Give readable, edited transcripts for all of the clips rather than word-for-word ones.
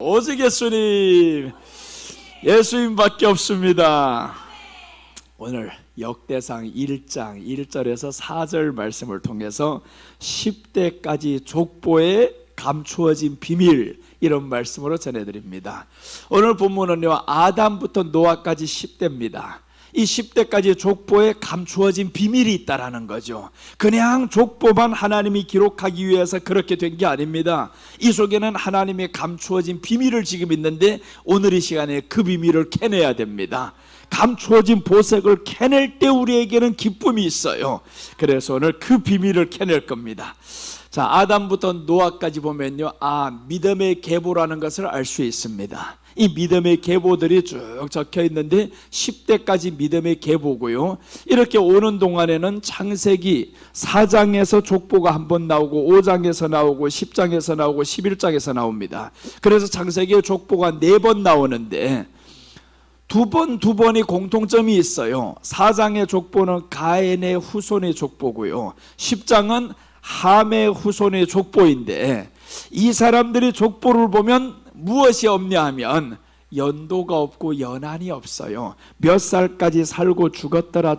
오직 예수님, 예수님밖에 없습니다. 오늘 역대상 1장 1절에서 4절 말씀을 통해서 10대까지 족보에 감추어진 비밀, 이런 말씀으로 전해드립니다. 오늘 본문은요, 아담부터 노아까지 10대입니다. 이 10대까지 족보에 감추어진 비밀이 있다라는 거죠. 그냥 족보만 하나님이 기록하기 위해서 그렇게 된 게 아닙니다. 이 속에는 하나님의 감추어진 비밀을 지금 있는데 오늘 이 시간에 그 비밀을 캐내야 됩니다. 감추어진 보석을 캐낼 때 우리에게는 기쁨이 있어요. 그래서 오늘 그 비밀을 캐낼 겁니다. 자, 아담부터 노아까지 보면요, 믿음의 계보라는 것을 알 수 있습니다. 이 믿음의 계보들이 쭉 적혀 있는데 10대까지 믿음의 계보고요. 이렇게 오는 동안에는 창세기 4장에서 족보가 한 번 나오고 5장에서 나오고 10장에서 나오고 11장에서 나옵니다. 그래서 창세기의 족보가 4번 나오는데 두 번이 공통점이 있어요. 4장의 족보는 가인의 후손의 족보고요. 10장은 함의 후손의 족보인데 이 사람들이 족보를 보면 무엇이 없냐 하면 연도가 없고 연한이 없어요. 몇 살까지 살고 죽었더라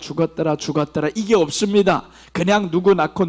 이게 없습니다. 그냥 누구 낳고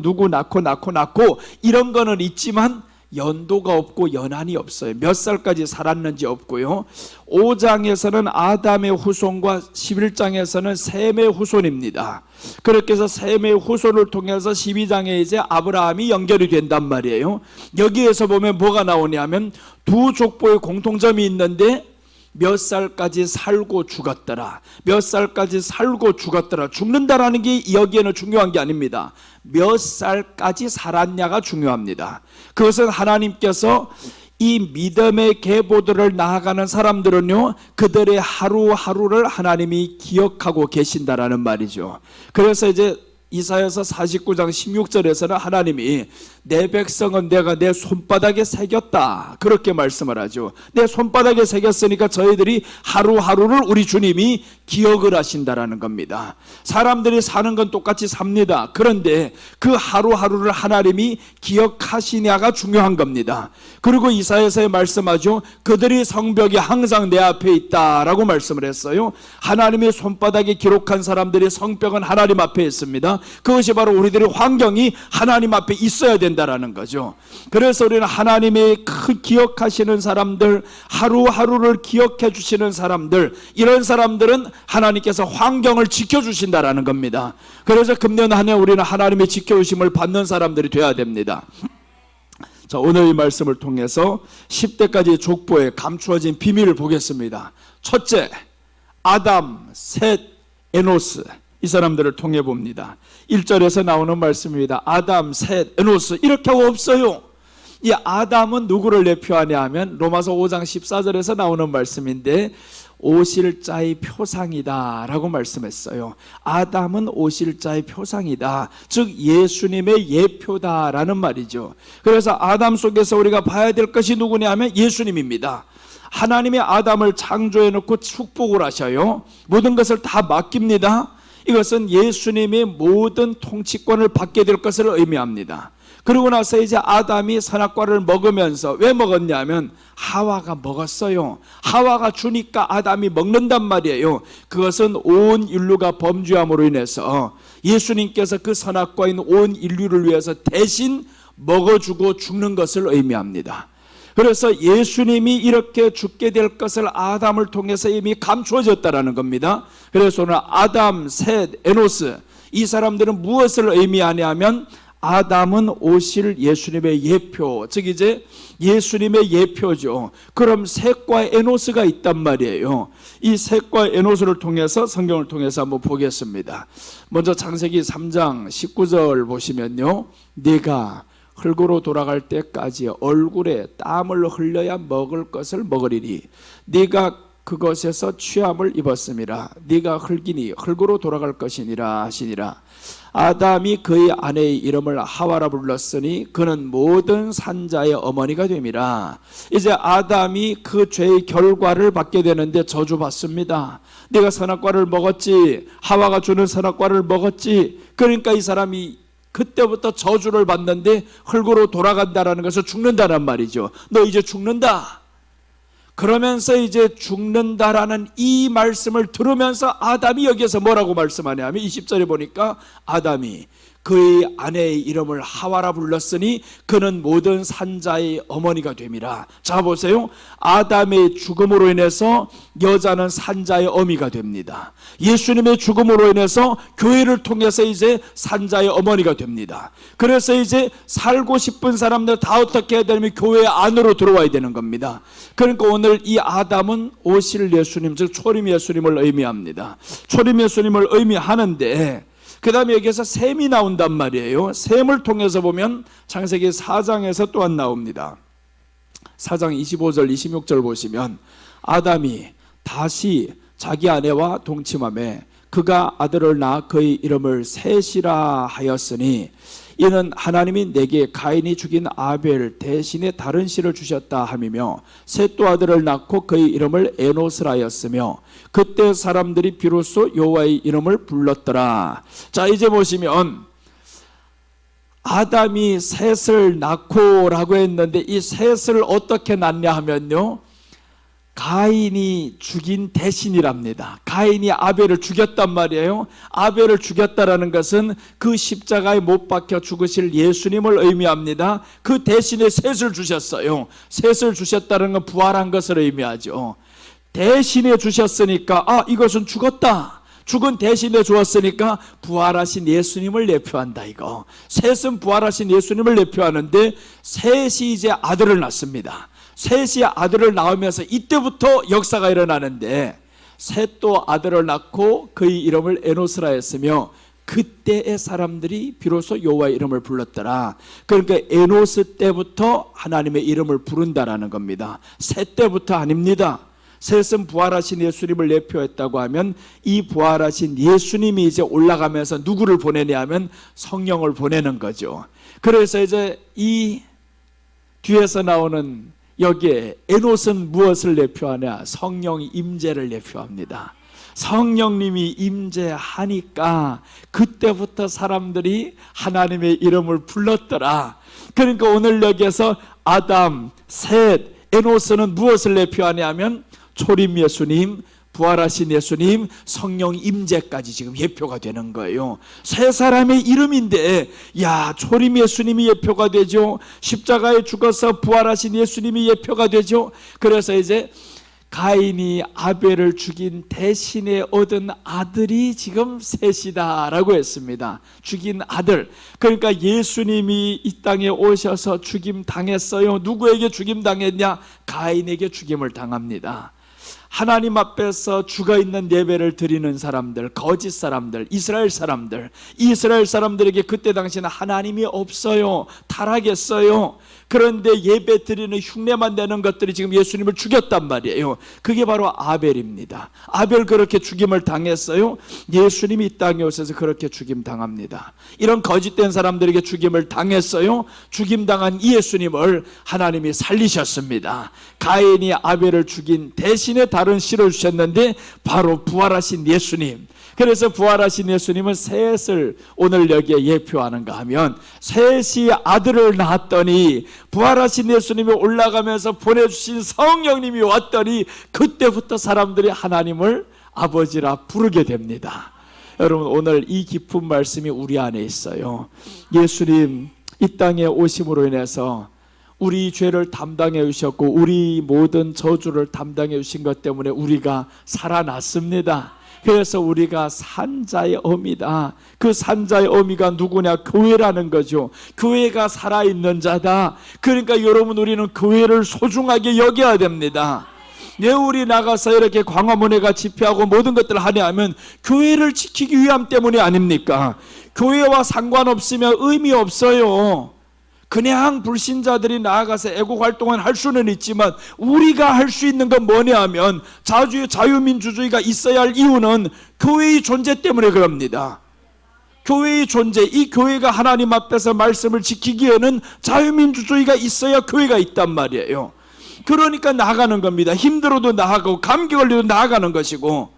이런 거는 있지만 연도가 없고 연한이 없어요. 몇 살까지 살았는지 없고요. 5장에서는 아담의 후손과 11장에서는 셈의 후손입니다. 그렇게 해서 셈의 후손을 통해서 12장에 이제 아브라함이 연결이 된단 말이에요. 여기에서 보면 뭐가 나오냐면 두 족보의 공통점이 있는데 몇 살까지 살고 죽었더라, 몇 살까지 살고 죽었더라. 죽는다라는 게 여기에는 중요한 게 아닙니다. 몇 살까지 살았냐가 중요합니다. 그것은 하나님께서 이 믿음의 계보들을 나아가는 사람들은요, 그들의 하루하루를 하나님이 기억하고 계신다라는 말이죠. 그래서 이제 이사야서 49장 16절에서는 하나님이 내 백성은 내가 내 손바닥에 새겼다, 그렇게 말씀을 하죠. 내 손바닥에 새겼으니까 저희들이 하루하루를 우리 주님이 기억을 하신다라는 겁니다. 사람들이 사는 건 똑같이 삽니다. 그런데 그 하루하루를 하나님이 기억하시냐가 중요한 겁니다. 그리고 이사야서에 말씀하죠. 그들이 성벽이 항상 내 앞에 있다라고 말씀을 했어요. 하나님의 손바닥에 기록한 사람들의 성벽은 하나님 앞에 있습니다. 그것이 바로 우리들의 환경이 하나님 앞에 있어야 된다라는 거죠. 그래서 우리는 하나님의 그 기억하시는 사람들, 하루하루를 기억해 주시는 사람들, 이런 사람들은 하나님께서 환경을 지켜주신다라는 겁니다. 그래서 금년 한 해 우리는 하나님의 지켜주심을 받는 사람들이 되어야 됩니다. 자, 오늘 이 말씀을 통해서 10대까지 족보에 감추어진 비밀을 보겠습니다. 첫째, 아담, 셋, 에노스, 이 사람들을 통해 봅니다. 1절에서 나오는 말씀입니다. 아담, 셋, 에노스, 이렇게 하고 없어요. 이 아담은 누구를 대표하냐 하면 로마서 5장 14절에서 나오는 말씀인데 오실 자의 표상이다 라고 말씀했어요. 아담은 오실 자의 표상이다, 즉 예수님의 예표다 라는 말이죠. 그래서 아담 속에서 우리가 봐야 될 것이 누구냐 하면 예수님입니다. 하나님이 아담을 창조해 놓고 축복을 하셔요. 모든 것을 다 맡깁니다. 이것은 예수님의 모든 통치권을 받게 될 것을 의미합니다. 그러고 나서 이제 아담이 선악과를 먹으면서, 왜 먹었냐면 하와가 먹었어요. 하와가 주니까 아담이 먹는단 말이에요. 그것은 온 인류가 범죄함으로 인해서 예수님께서 그 선악과인 온 인류를 위해서 대신 먹어주고 죽는 것을 의미합니다. 그래서 예수님이 이렇게 죽게 될 것을 아담을 통해서 이미 감추어졌다라는 겁니다. 그래서 오늘 아담, 셋, 에노스, 이 사람들은 무엇을 의미하냐면 아담은 오실 예수님의 예표, 즉 이제 예수님의 예표죠. 그럼 셋과 에노스가 있단 말이에요. 이 셋과 에노스를 통해서 성경을 통해서 한번 보겠습니다. 먼저 창세기 3장 19절 보시면요, 네가 흙으로 돌아갈 때까지 얼굴에 땀을 흘려야 먹을 것을 먹으리니 네가 그것에서 취함을 입었음이라. 네가 흙이니 흙으로 돌아갈 것이니라 하시니라. 아담이 그의 아내의 이름을 하와라 불렀으니 그는 모든 산자의 어머니가 됨이라. 이제 아담이 그 죄의 결과를 받게 되는데 저주받습니다. 네가 선악과를 먹었지, 하와가 주는 선악과를 먹었지. 그러니까 이 사람이 그때부터 저주를 받는데 흙으로 돌아간다라는 것을 죽는다란 말이죠. 너 이제 죽는다. 그러면서 이제 죽는다라는 이 말씀을 들으면서 아담이 여기에서 뭐라고 말씀하냐면 20절에 보니까 아담이 그의 아내의 이름을 하와라 불렀으니 그는 모든 산자의 어머니가 됨이라. 자 보세요. 아담의 죽음으로 인해서 여자는 산자의 어미가 됩니다. 예수님의 죽음으로 인해서 교회를 통해서 이제 산자의 어머니가 됩니다. 그래서 이제 살고 싶은 사람들 다 어떻게 해야 되냐면 교회 안으로 들어와야 되는 겁니다. 그러니까 오늘 이 아담은 오실 예수님, 즉 초림 예수님을 의미합니다. 초림 예수님을 의미하는데 그 다음에 여기서 셈이 나온단 말이에요. 셈을 통해서 보면 창세기 4장에서 또한 나옵니다. 4장 25절 26절 보시면 아담이 다시 자기 아내와 동침하매 그가 아들을 낳아 그의 이름을 셋이라 하였으니 이는 하나님이 내게 가인이 죽인 아벨 대신에 다른 씨를 주셨다 함이며 셋 또 아들을 낳고 그의 이름을 에노스라 하였으며 그때 사람들이 비로소 여호와의 이름을 불렀더라. 자 이제 보시면 아담이 셋을 낳고 라고 했는데 이 셋을 어떻게 낳냐 하면요, 가인이 죽인 대신이랍니다. 가인이 아벨을 죽였단 말이에요. 아벨을 죽였다라는 것은 그 십자가에 못 박혀 죽으실 예수님을 의미합니다. 그 대신에 셋을 주셨어요. 셋을 주셨다는 건 부활한 것을 의미하죠. 대신에 주셨으니까 이것은 죽었다, 죽은 대신에 주었으니까 부활하신 예수님을 대표한다. 이거 셋은 부활하신 예수님을 대표하는데 셋이 이제 아들을 낳습니다. 셋이 아들을 낳으면서 이때부터 역사가 일어나는데 셋도 아들을 낳고 그의 이름을 에노스라 했으며 그때의 사람들이 비로소 여호와의 이름을 불렀더라. 그러니까 에노스 때부터 하나님의 이름을 부른다라는 겁니다. 셋 때부터 아닙니다. 셋은 부활하신 예수님을 대표했다고 하면 이 부활하신 예수님이 이제 올라가면서 누구를 보내냐 하면 성령을 보내는 거죠. 그래서 이제 이 뒤에서 나오는 여기에 에노스는 무엇을 대표하냐? 성령 임재를 대표합니다. 성령님이 임재하니까 그때부터 사람들이 하나님의 이름을 불렀더라. 그러니까 오늘 여기에서 아담, 셋, 에노스는 무엇을 대표하냐면 초림 예수님, 부활하신 예수님, 성령 임재까지 지금 예표가 되는 거예요. 세 사람의 이름인데 초림 예수님이 예표가 되죠. 십자가에 죽어서 부활하신 예수님이 예표가 되죠. 그래서 이제 가인이 아벨을 죽인 대신에 얻은 아들이 지금 셋이다라고 했습니다. 죽인 아들. 그러니까 예수님이 이 땅에 오셔서 죽임 당했어요. 누구에게 죽임 당했냐? 가인에게 죽임을 당합니다. 하나님 앞에서 죽어있는 예배를 드리는 사람들, 거짓 사람들, 이스라엘 사람들에게 그때 당시에는 하나님이 없어요, 타락했어요. 그런데 예배 드리는 흉내만 내는 것들이 지금 예수님을 죽였단 말이에요. 그게 바로 아벨입니다. 아벨 그렇게 죽임을 당했어요. 예수님이 이 땅에 오셔서 그렇게 죽임 당합니다. 이런 거짓된 사람들에게 죽임을 당했어요. 죽임 당한 이 예수님을 하나님이 살리셨습니다. 가인이 아벨을 죽인 대신에 다른 씨를 주셨는데 바로 부활하신 예수님. 그래서 부활하신 예수님은 셋을 오늘 여기에 예표하는가 하면 셋이 아들을 낳았더니 부활하신 예수님이 올라가면서 보내주신 성령님이 왔더니 그때부터 사람들이 하나님을 아버지라 부르게 됩니다. 여러분 오늘 이 깊은 말씀이 우리 안에 있어요. 예수님 이 땅에 오심으로 인해서 우리 죄를 담당해 주셨고 우리 모든 저주를 담당해 주신 것 때문에 우리가 살아났습니다. 그래서 우리가 산자의 어미다. 그 산자의 어미가 누구냐? 교회라는 거죠. 교회가 살아있는 자다. 그러니까 여러분 우리는 교회를 소중하게 여겨야 됩니다. 왜 우리 나가서 이렇게 광화문에 집회하고 모든 것들을 하냐 하면 교회를 지키기 위함 때문이 아닙니까? 교회와 상관없으면 의미 없어요. 그냥 불신자들이 나아가서 애국 활동을 할 수는 있지만 우리가 할 수 있는 건 뭐냐 하면 자유민주주의가 있어야 할 이유는 교회의 존재 때문에 그럽니다. 교회의 존재, 이 교회가 하나님 앞에서 말씀을 지키기에는 자유민주주의가 있어야 교회가 있단 말이에요. 그러니까 나아가는 겁니다. 힘들어도 나아가고 감기 걸려도 나아가는 것이고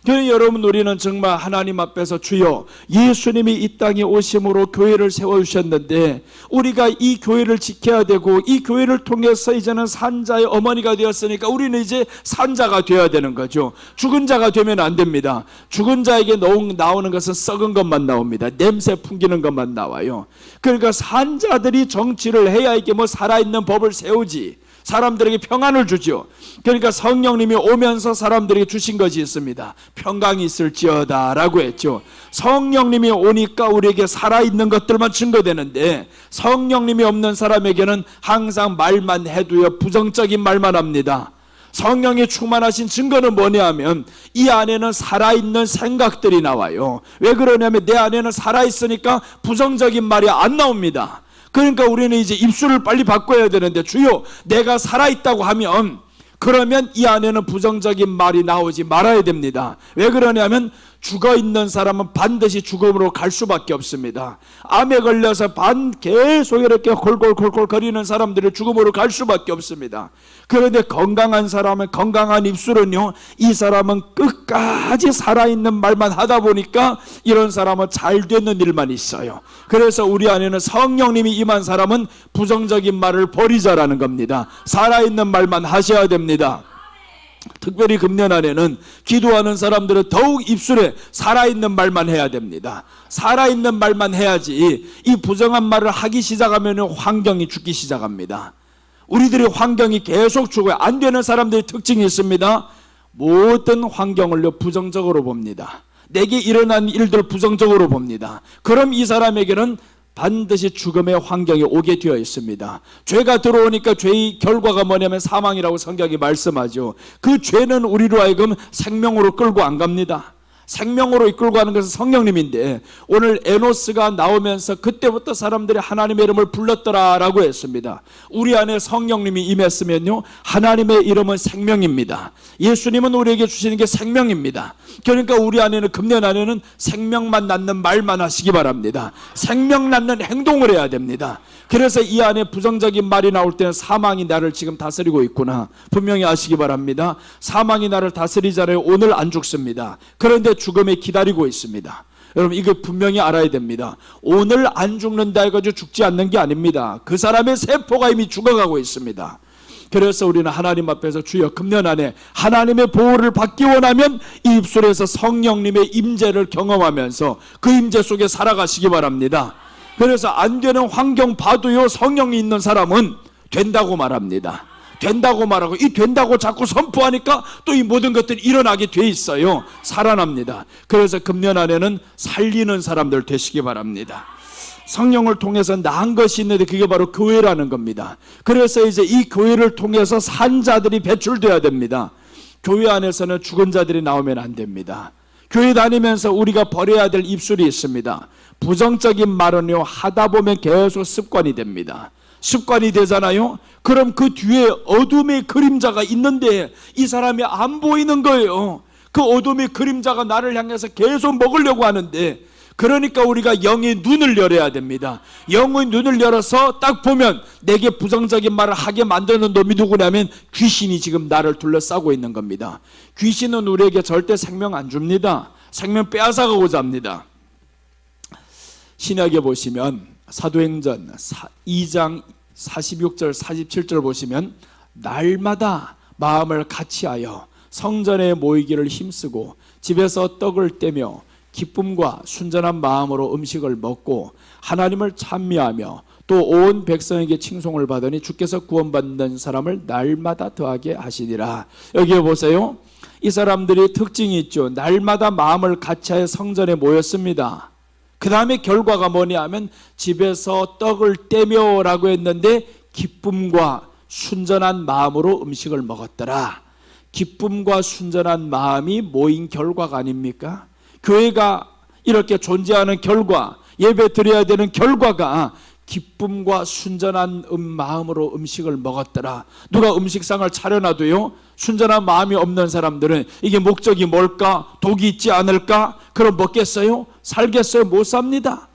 그러니 여러분, 우리는 정말 하나님 앞에서 주여, 예수님이 이 땅에 오심으로 교회를 세워주셨는데 우리가 이 교회를 지켜야 되고 이 교회를 통해서 이제는 산자의 어머니가 되었으니까 우리는 이제 산자가 되어야 되는 거죠. 죽은 자가 되면 안 됩니다. 죽은 자에게 나오는 것은 썩은 것만 나옵니다. 냄새 풍기는 것만 나와요. 그러니까 산자들이 정치를 해야 이게 뭐 살아있는 법을 세우지, 사람들에게 평안을 주죠. 그러니까 성령님이 오면서 사람들에게 주신 것이 있습니다. 평강이 있을지어다 라고 했죠. 성령님이 오니까 우리에게 살아있는 것들만 증거되는데, 성령님이 없는 사람에게는 항상 말만 해도요 부정적인 말만 합니다. 성령이 충만하신 증거는 뭐냐 하면 이 안에는 살아있는 생각들이 나와요. 왜 그러냐면 내 안에는 살아있으니까 부정적인 말이 안 나옵니다. 그러니까 우리는 이제 입술을 빨리 바꿔야 되는데, 주여 내가 살아있다고 하면 그러면 이 안에는 부정적인 말이 나오지 말아야 됩니다. 왜 그러냐면 죽어있는 사람은 반드시 죽음으로 갈 수밖에 없습니다. 암에 걸려서 계속 이렇게 골골골골 거리는 사람들이 죽음으로 갈 수밖에 없습니다. 그런데 건강한 사람은, 건강한 입술은요, 이 사람은 끝까지 살아있는 말만 하다 보니까 이런 사람은 잘 되는 일만 있어요. 그래서 우리 안에는 성령님이 임한 사람은 부정적인 말을 버리자라는 겁니다. 살아있는 말만 하셔야 됩니다. 특별히 금년 안에는 기도하는 사람들은 더욱 입술에 살아있는 말만 해야 됩니다. 살아있는 말만 해야지 이 부정한 말을 하기 시작하면 환경이 죽기 시작합니다. 우리들의 환경이 계속 죽어요. 안 되는 사람들의 특징이 있습니다. 모든 환경을 부정적으로 봅니다. 내게 일어난 일들 부정적으로 봅니다. 그럼 이 사람에게는 반드시 죽음의 환경이 오게 되어 있습니다. 죄가 들어오니까 죄의 결과가 뭐냐면 사망이라고 성경이 말씀하죠. 그 죄는 우리로 하여금 생명으로 끌고 안 갑니다. 생명으로 이끌고 가는 것은 성령님인데, 오늘 에노스가 나오면서 그때부터 사람들이 하나님의 이름을 불렀더라라고 했습니다. 우리 안에 성령님이 임했으면요, 하나님의 이름은 생명입니다. 예수님은 우리에게 주시는 게 생명입니다. 그러니까 우리 안에는, 금년 안에는 생명만 낳는 말만 하시기 바랍니다. 생명 낳는 행동을 해야 됩니다. 그래서 이 안에 부정적인 말이 나올 때는 사망이 나를 지금 다스리고 있구나 분명히 아시기 바랍니다. 사망이 나를 다스리잖아요. 오늘 안 죽습니다. 그런데 죽음에 기다리고 있습니다. 여러분, 이거 분명히 알아야 됩니다. 오늘 안 죽는다 해가지고 죽지 않는 게 아닙니다. 그 사람의 세포가 이미 죽어가고 있습니다. 그래서 우리는 하나님 앞에서 주여, 금년 안에 하나님의 보호를 받기 원하면 이 입술에서 성령님의 임재를 경험하면서 그 임재 속에 살아가시기 바랍니다. 그래서 안 되는 환경 봐도요, 성령이 있는 사람은 된다고 말합니다. 된다고 말하고, 이 된다고 자꾸 선포하니까 또 이 모든 것들이 일어나게 돼 있어요. 살아납니다. 그래서 금년 안에는 살리는 사람들 되시기 바랍니다. 성령을 통해서 나은 것이 있는데 그게 바로 교회라는 겁니다. 그래서 이제 이 교회를 통해서 산 자들이 배출돼야 됩니다. 교회 안에서는 죽은 자들이 나오면 안 됩니다. 교회 다니면서 우리가 버려야 될 입술이 있습니다. 부정적인 말은요, 하다 보면 계속 습관이 됩니다. 습관이 되잖아요. 그럼 그 뒤에 어둠의 그림자가 있는데 이 사람이 안 보이는 거예요. 그 어둠의 그림자가 나를 향해서 계속 먹으려고 하는데, 그러니까 우리가 영의 눈을 열어야 됩니다. 영의 눈을 열어서 딱 보면 내게 부정적인 말을 하게 만드는 놈이 누구냐면 귀신이 지금 나를 둘러싸고 있는 겁니다. 귀신은 우리에게 절대 생명 안 줍니다. 생명 빼앗아가고자 합니다. 신약에 보시면 사도행전 2장 46절 47절 보시면, 날마다 마음을 같이하여 성전에 모이기를 힘쓰고 집에서 떡을 떼며 기쁨과 순전한 마음으로 음식을 먹고 하나님을 찬미하며 또 온 백성에게 칭송을 받으니 주께서 구원받는 사람을 날마다 더하게 하시니라. 여기에 보세요. 이 사람들이 특징이 있죠. 날마다 마음을 같이하여 성전에 모였습니다. 그 다음에 결과가 뭐냐 하면 집에서 떡을 떼며 라고 했는데 기쁨과 순전한 마음으로 음식을 먹었더라. 기쁨과 순전한 마음이 모인 결과가 아닙니까? 교회가 이렇게 존재하는 결과, 예배 드려야 되는 결과가 기쁨과 순전한 마음으로 음식을 먹었더라. 누가 음식상을 차려놔도요, 순전한 마음이 없는 사람들은 이게 목적이 뭘까? 독이 있지 않을까? 그럼 먹겠어요? 살겠어요? 못 삽니다.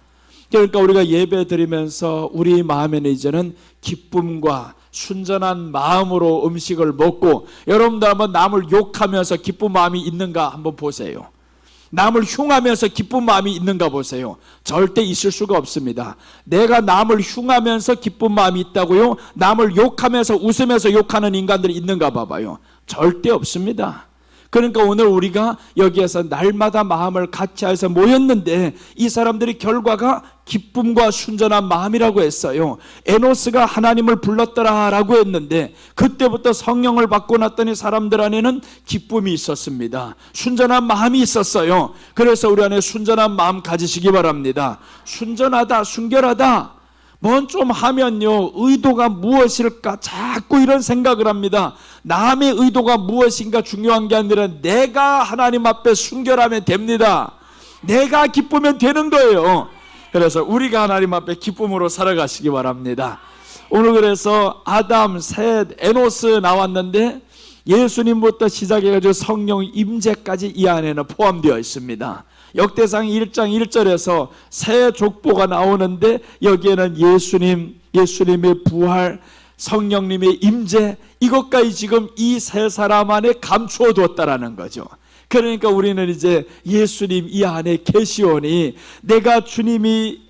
그러니까 우리가 예배 드리면서 우리 마음에는 이제는 기쁨과 순전한 마음으로 음식을 먹고, 여러분들 한번 남을 욕하면서 기쁜 마음이 있는가 한번 보세요. 남을 흉하면서 기쁜 마음이 있는가 보세요. 절대 있을 수가 없습니다. 내가 남을 흉하면서 기쁜 마음이 있다고요? 남을 욕하면서 웃으면서 욕하는 인간들이 있는가 봐봐요. 절대 없습니다. 그러니까 오늘 우리가 여기에서 날마다 마음을 같이 해서 모였는데, 이 사람들이 결과가 기쁨과 순전한 마음이라고 했어요. 에노스가 하나님을 불렀더라 라고 했는데, 그때부터 성령을 받고 났더니 사람들 안에는 기쁨이 있었습니다. 순전한 마음이 있었어요. 그래서 우리 안에 순전한 마음 가지시기 바랍니다. 순전하다, 순결하다, 뭔 좀 하면요, 의도가 무엇일까 자꾸 이런 생각을 합니다. 남의 의도가 무엇인가 중요한 게 아니라 내가 하나님 앞에 순결하면 됩니다. 내가 기쁘면 되는 거예요. 그래서 우리가 하나님 앞에 기쁨으로 살아가시기 바랍니다. 오늘 그래서 아담, 셋, 에노스 나왔는데, 예수님부터 시작해가지고 성령 임재까지 이 안에는 포함되어 있습니다. 역대상 1장 1절에서 새 족보가 나오는데, 여기에는 예수님의 부활, 성령님의 임재, 이것까지 지금 이 세 사람 안에 감추어 두었다라는 거죠. 그러니까 우리는 이제 예수님 이 안에 계시오니, 내가 주님이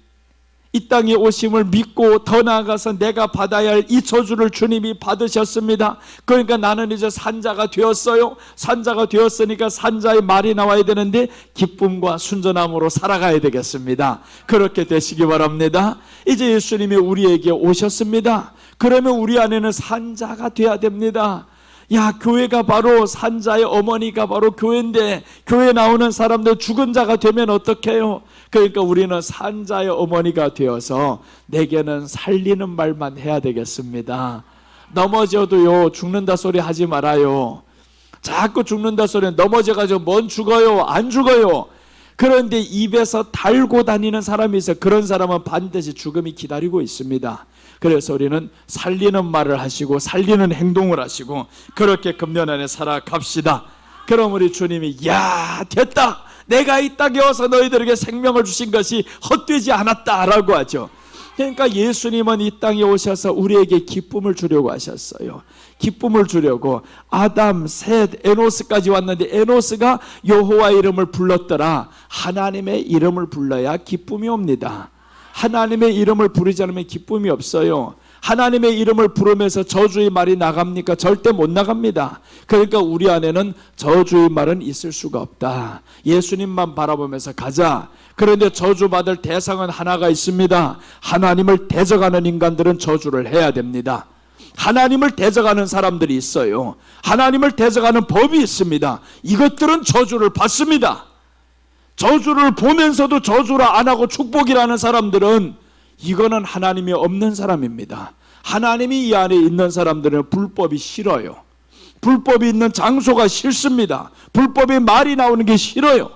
이 땅에 오심을 믿고 더 나아가서 내가 받아야 할 이 저주를 주님이 받으셨습니다. 그러니까 나는 이제 산자가 되었어요. 산자가 되었으니까 산자의 말이 나와야 되는데, 기쁨과 순전함으로 살아가야 되겠습니다. 그렇게 되시기 바랍니다. 이제 예수님이 우리에게 오셨습니다. 그러면 우리 안에는 산자가 돼야 됩니다. 야, 교회가 바로, 산자의 어머니가 바로 교회인데, 교회 나오는 사람들 죽은 자가 되면 어떡해요? 그러니까 우리는 산자의 어머니가 되어서 내게는 살리는 말만 해야 되겠습니다. 넘어져도요, 죽는다 소리 하지 말아요. 자꾸 죽는다 소리, 넘어져가지고 뭔 죽어요? 안 죽어요. 그런데 입에서 달고 다니는 사람이 있어요. 그런 사람은 반드시 죽음이 기다리고 있습니다. 그래서 우리는 살리는 말을 하시고 살리는 행동을 하시고, 그렇게 금년 안에 살아갑시다. 그럼 우리 주님이, 야, 됐다, 내가 이 땅에 와서 너희들에게 생명을 주신 것이 헛되지 않았다 라고 하죠. 그러니까 예수님은 이 땅에 오셔서 우리에게 기쁨을 주려고 하셨어요. 기쁨을 주려고 아담, 셋, 에노스까지 왔는데, 에노스가 여호와의 이름을 불렀더라. 하나님의 이름을 불러야 기쁨이 옵니다. 하나님의 이름을 부르지 않으면 기쁨이 없어요. 하나님의 이름을 부르면서 저주의 말이 나갑니까? 절대 못 나갑니다. 그러니까 우리 안에는 저주의 말은 있을 수가 없다. 예수님만 바라보면서 가자. 그런데 저주받을 대상은 하나가 있습니다. 하나님을 대적하는 인간들은 저주를 해야 됩니다. 하나님을 대적하는 사람들이 있어요. 하나님을 대적하는 법이 있습니다. 이것들은 저주를 받습니다. 저주를 보면서도 저주를 안 하고 축복이라는 사람들은, 이거는 하나님이 없는 사람입니다. 하나님이 이 안에 있는 사람들은 불법이 싫어요. 불법이 있는 장소가 싫습니다. 불법의 말이 나오는 게 싫어요.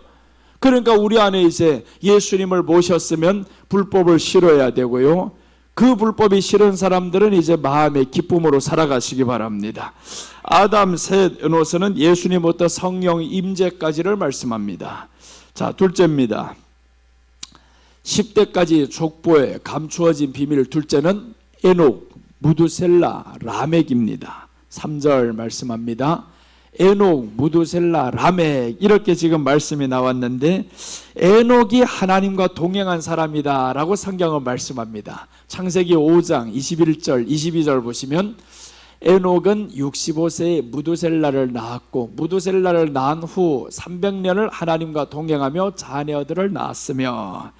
그러니까 우리 안에 이제 예수님을 모셨으면 불법을 싫어야 되고요, 그 불법이 싫은 사람들은 이제 마음의 기쁨으로 살아가시기 바랍니다. 아담, 셋, 에노스는 예수님부터 성령 임재까지를 말씀합니다. 자, 둘째입니다. 10대까지 족보에 감추어진 비밀, 둘째는 에녹, 무두셀라, 라멕입니다. 3절 말씀합니다. 에녹, 무두셀라, 라멕, 이렇게 지금 말씀이 나왔는데, 에녹이 하나님과 동행한 사람이다 라고 성경은 말씀합니다. 창세기 5장 21절 22절 보시면, 에녹은 65세에 무두셀라를 낳았고, 무두셀라를 낳은 후 300년을 하나님과 동행하며 자녀들을 낳았으며,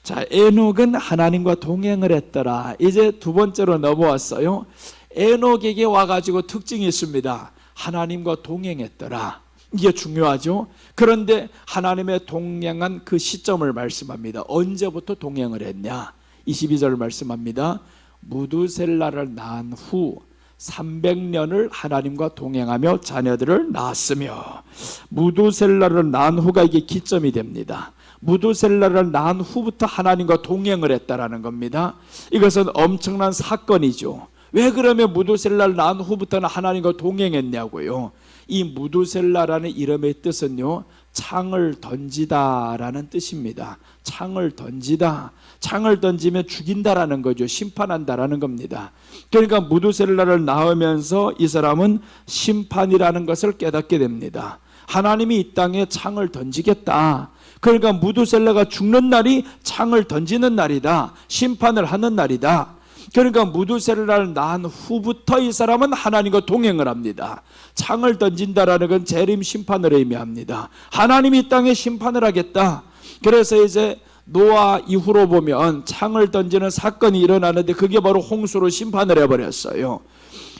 자, 에녹은 하나님과 동행을 했더라. 이제 두 번째로 넘어왔어요. 에녹에게 와가지고 특징이 있습니다. 하나님과 동행했더라. 이게 중요하죠. 그런데 하나님의 동행한 그 시점을 말씀합니다. 언제부터 동행을 했냐? 22절 말씀합니다. 무두셀라를 낳은 후 300년을 하나님과 동행하며 자녀들을 낳았으며, 무두셀라를 낳은 후가 이게 기점이 됩니다. 무두셀라를 낳은 후부터 하나님과 동행을 했다라는 겁니다. 이것은 엄청난 사건이죠. 왜 그러면 무두셀라를 낳은 후부터는 하나님과 동행했냐고요. 이 무두셀라라는 이름의 뜻은요, 창을 던지다라는 뜻입니다. 창을 던지다. 창을 던지면 죽인다라는 거죠. 심판한다라는 겁니다. 그러니까 무두셀라를 낳으면서 이 사람은 심판이라는 것을 깨닫게 됩니다. 하나님이 이 땅에 창을 던지겠다. 그러니까 무두셀라가 죽는 날이 창을 던지는 날이다. 심판을 하는 날이다. 그러니까 무두셀라를 낳은 후부터 이 사람은 하나님과 동행을 합니다. 창을 던진다라는 건 재림 심판을 의미합니다. 하나님이 이 땅에 심판을 하겠다. 그래서 이제 노아 이후로 보면 창을 던지는 사건이 일어나는데 그게 바로 홍수로 심판을 해버렸어요.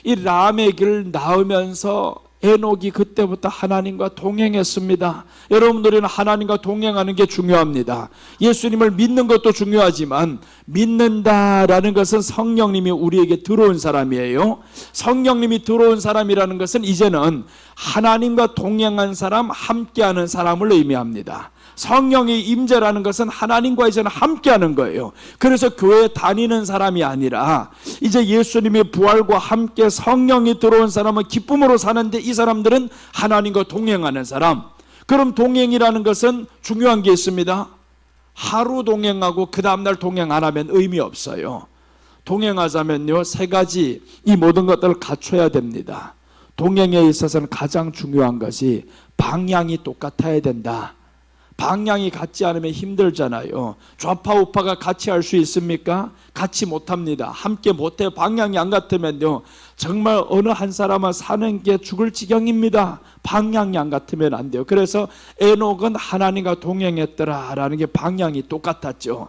이 라멕을 낳으면서 에녹이 그때부터 하나님과 동행했습니다. 여러분들은 하나님과 동행하는 게 중요합니다. 예수님을 믿는 것도 중요하지만 믿는다라는 것은 성령님이 우리에게 들어온 사람이에요. 성령님이 들어온 사람이라는 것은 이제는 하나님과 동행한 사람, 함께하는 사람을 의미합니다. 성령의 임재라는 것은 하나님과 이제는 함께하는 거예요. 그래서 교회에 다니는 사람이 아니라 이제 예수님의 부활과 함께 성령이 들어온 사람은 기쁨으로 사는데 이 사람들은 하나님과 동행하는 사람. 그럼 동행이라는 것은 중요한 게 있습니다. 하루 동행하고 그 다음날 동행 안 하면 의미 없어요. 동행하자면요, 세 가지 이 모든 것들을 갖춰야 됩니다. 동행에 있어서는 가장 중요한 것이 방향이 똑같아야 된다. 방향이 같지 않으면 힘들잖아요. 좌파 우파가 같이 할 수 있습니까? 같이 못합니다. 함께 못해요. 방향이 안 같으면요, 정말 어느 한 사람은 사는 게 죽을 지경입니다. 방향이 안 같으면 안 돼요. 그래서 에녹은 하나님과 동행했더라라는 게 방향이 똑같았죠.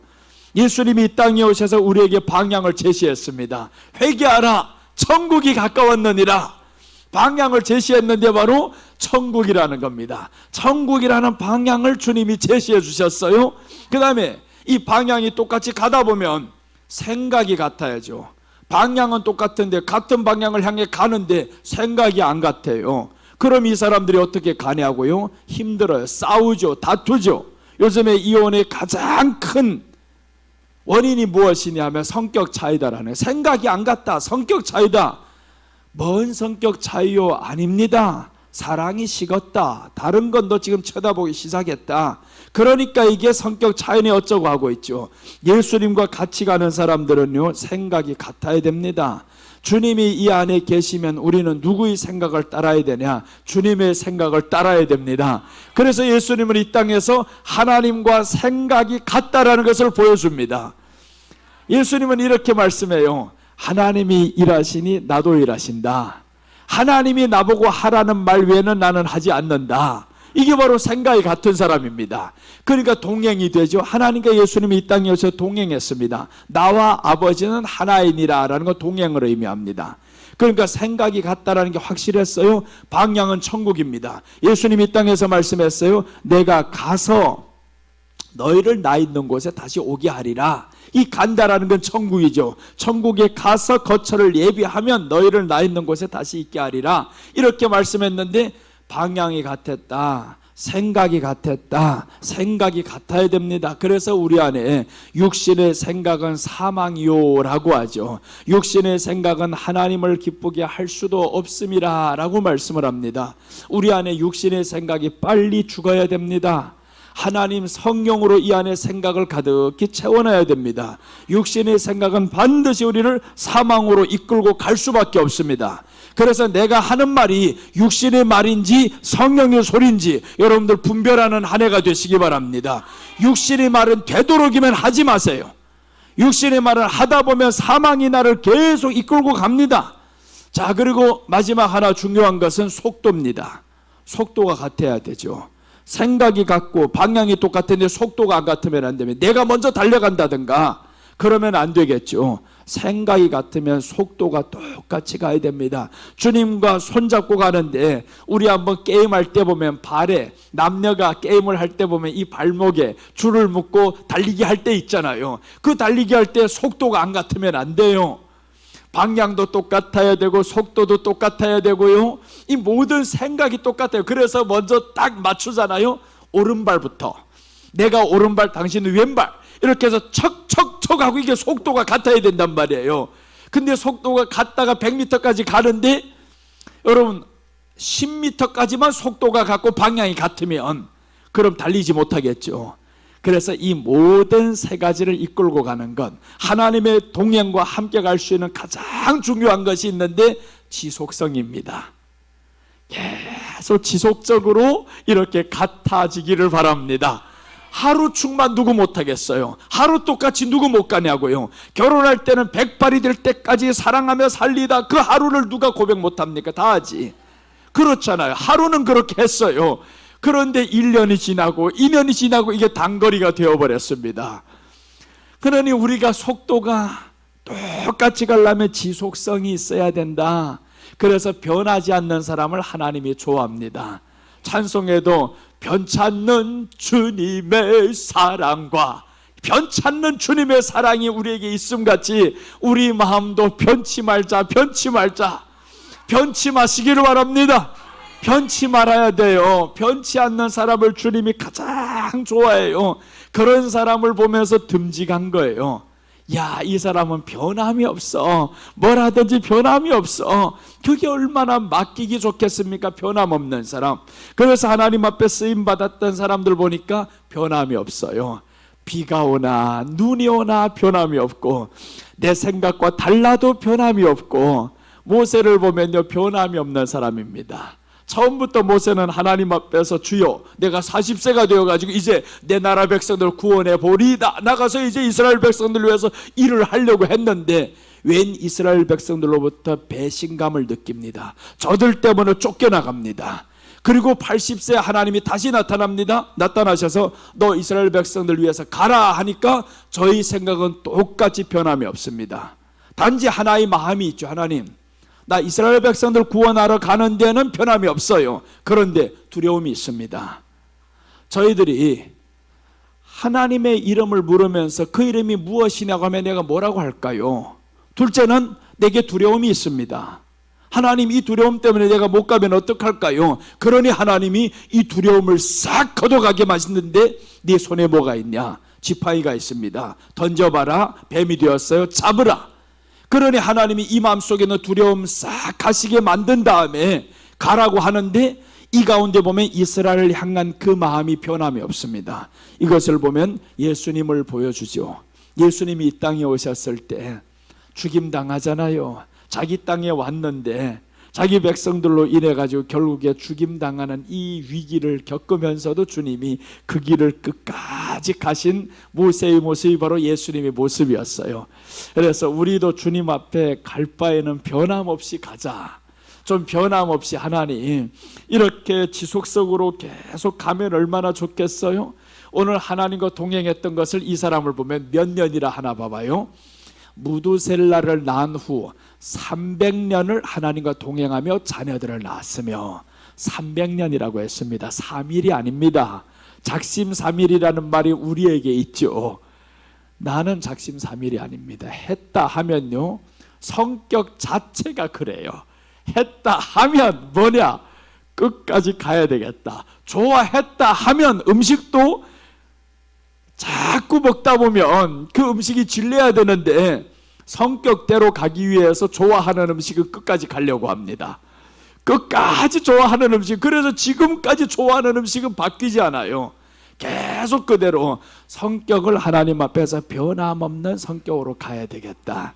예수님이 이 땅에 오셔서 우리에게 방향을 제시했습니다. 회개하라, 천국이 가까웠느니라. 방향을 제시했는데 바로 천국이라는 겁니다. 천국이라는 방향을 주님이 제시해 주셨어요. 그 다음에 이 방향이 똑같이 가다 보면 생각이 같아야죠. 방향은 똑같은데 같은 방향을 향해 가는데 생각이 안 같아요. 그럼 이 사람들이 어떻게 가냐고요? 힘들어요. 싸우죠. 다투죠. 요즘에 이혼의 가장 큰 원인이 무엇이냐 하면 성격 차이다라는, 생각이 안 같다, 성격 차이다. 뭔 성격 차이요? 아닙니다. 사랑이 식었다. 다른 건 너 지금 쳐다보기 시작했다. 그러니까 이게 성격 차이네 어쩌고 하고 있죠. 예수님과 같이 가는 사람들은요, 생각이 같아야 됩니다. 주님이 이 안에 계시면 우리는 누구의 생각을 따라야 되냐? 주님의 생각을 따라야 됩니다. 그래서 예수님은 이 땅에서 하나님과 생각이 같다라는 것을 보여줍니다. 예수님은 이렇게 말씀해요. 하나님이 일하시니 나도 일하신다. 하나님이 나보고 하라는 말 외에는 나는 하지 않는다. 이게 바로 생각이 같은 사람입니다. 그러니까 동행이 되죠. 하나님과 예수님이 이 땅에 오셔서 동행했습니다. 나와 아버지는 하나이니라 라는 건 동행을 의미합니다. 그러니까 생각이 같다라는 게 확실했어요. 방향은 천국입니다. 예수님이 이 땅에서 말씀했어요. 내가 가서 너희를 나 있는 곳에 다시 오게 하리라. 이 간다라는 건 천국이죠. 천국에 가서 거처를 예비하면 너희를 나 있는 곳에 다시 있게 하리라. 이렇게 말씀했는데 방향이 같았다. 생각이 같았다. 생각이 같아야 됩니다. 그래서 우리 안에 육신의 생각은 사망이요 라고 하죠. 육신의 생각은 하나님을 기쁘게 할 수도 없음이라 라고 말씀을 합니다. 우리 안에 육신의 생각이 빨리 죽어야 됩니다. 하나님 성령으로 이 안에 생각을 가득히 채워놔야 됩니다. 육신의 생각은 반드시 우리를 사망으로 이끌고 갈 수밖에 없습니다. 그래서 내가 하는 말이 육신의 말인지 성령의 소리인지 여러분들 분별하는 한 해가 되시기 바랍니다. 육신의 말은 되도록이면 하지 마세요. 육신의 말을 하다 보면 사망이 나를 계속 이끌고 갑니다. 자, 그리고 마지막 하나 중요한 것은 속도입니다. 속도가 같아야 되죠. 생각이 같고 방향이 똑같은데 속도가 안 같으면 안 되면, 내가 먼저 달려간다든가 그러면 안 되겠죠. 생각이 같으면 속도가 똑같이 가야 됩니다. 주님과 손잡고 가는데 우리 한번 게임할 때 보면 발에, 남녀가 게임을 할 때 보면 이 발목에 줄을 묶고 달리기 할 때 있잖아요. 그 달리기 할 때 속도가 안 같으면 안 돼요. 방향도 똑같아야 되고 속도도 똑같아야 되고요. 이 모든 생각이 똑같아요. 그래서 먼저 딱 맞추잖아요. 오른발부터. 내가 오른발, 당신은 왼발. 이렇게 해서 척척척 하고 이게 속도가 같아야 된단 말이에요. 근데 속도가 같다가 100m까지 가는데 여러분 10m까지만 속도가 같고 방향이 같으면 그럼 달리지 못하겠죠. 그래서 이 모든 세 가지를 이끌고 가는 것, 하나님의 동행과 함께 갈 수 있는 가장 중요한 것이 있는데 지속성입니다. 계속 지속적으로 이렇게 같아지기를 바랍니다. 하루 충만 누구 못하겠어요? 하루 똑같이 누구 못 가냐고요? 결혼할 때는 백발이 될 때까지 사랑하며 살리다 그 하루를 누가 고백 못합니까? 다 하지. 그렇잖아요. 하루는 그렇게 했어요. 그런데 1년이 지나고 2년이 지나고 이게 단거리가 되어버렸습니다. 그러니 우리가 속도가 똑같이 가려면 지속성이 있어야 된다. 그래서 변하지 않는 사람을 하나님이 좋아합니다. 찬송에도 변찮는 주님의 사랑과 변찮는 주님의 사랑이 우리에게 있음같이 우리 마음도 변치 말자, 변치 말자. 변치 마시기를 바랍니다. 변치 말아야 돼요. 변치 않는 사람을 주님이 가장 좋아해요. 그런 사람을 보면서 듬직한 거예요. 야, 이 사람은 변함이 없어. 뭘 하든지 변함이 없어. 그게 얼마나 맡기기 좋겠습니까? 변함없는 사람. 그래서 하나님 앞에 쓰임받았던 사람들 보니까 변함이 없어요. 비가 오나 눈이 오나 변함이 없고, 내 생각과 달라도 변함이 없고, 모세를 보면요, 변함이 없는 사람입니다. 처음부터 모세는 하나님 앞에서 주여, 내가 40세가 되어가지고 이제 내 나라 백성들을 구원해 보리이다. 나가서 이제 이스라엘 백성들을 위해서 일을 하려고 했는데 웬 이스라엘 백성들로부터 배신감을 느낍니다. 저들 때문에 쫓겨나갑니다. 그리고 80세 하나님이 다시 나타나셔서 너 이스라엘 백성들 위해서 가라 하니까 저희 생각은 똑같이 변함이 없습니다. 단지 하나의 마음이 있죠. 하나님, 나 이스라엘 백성들 구원하러 가는 데는 변함이 없어요. 그런데 두려움이 있습니다. 저희들이 하나님의 이름을 물으면서 그 이름이 무엇이냐고 하면 내가 뭐라고 할까요? 둘째는 내게 두려움이 있습니다. 하나님, 이 두려움 때문에 내가 못 가면 어떡할까요? 그러니 하나님이 이 두려움을 싹 걷어가게 마시는데 네 손에 뭐가 있냐? 지팡이가 있습니다. 던져봐라. 뱀이 되었어요. 잡으라. 그러니 하나님이 이 마음속에 있는 두려움 싹 가시게 만든 다음에 가라고 하는데 이 가운데 보면 이스라엘을 향한 그 마음이 변함이 없습니다. 이것을 보면 예수님을 보여주죠. 예수님이 이 땅에 오셨을 때 죽임당하잖아요. 자기 땅에 왔는데 자기 백성들로 인해 가지고 결국에 죽임당하는 이 위기를 겪으면서도 주님이 그 길을 끝까지 가신 모세의 모습이 바로 예수님의 모습이었어요. 그래서 우리도 주님 앞에 갈 바에는 변함없이 가자. 좀 변함없이 하나님 이렇게 지속적으로 계속 가면 얼마나 좋겠어요? 오늘 하나님과 동행했던 것을 이 사람을 보면 몇 년이라 하나 봐봐요. 무두셀라를 낳은 후 300년을 하나님과 동행하며 자녀들을 낳았으며 300년이라고 했습니다. 3일이 아닙니다. 작심삼일이라는 말이 우리에게 있죠. 나는 작심삼일이 아닙니다. 했다 하면요, 성격 자체가 그래요. 했다 하면 뭐냐? 끝까지 가야 되겠다. 좋아했다 하면 음식도 자꾸 먹다 보면 그 음식이 질려야 되는데 성격대로 가기 위해서 좋아하는 음식은 끝까지 가려고 합니다. 끝까지 좋아하는 음식. 그래서 지금까지 좋아하는 음식은 바뀌지 않아요. 계속 그대로 성격을 하나님 앞에서 변함없는 성격으로 가야 되겠다.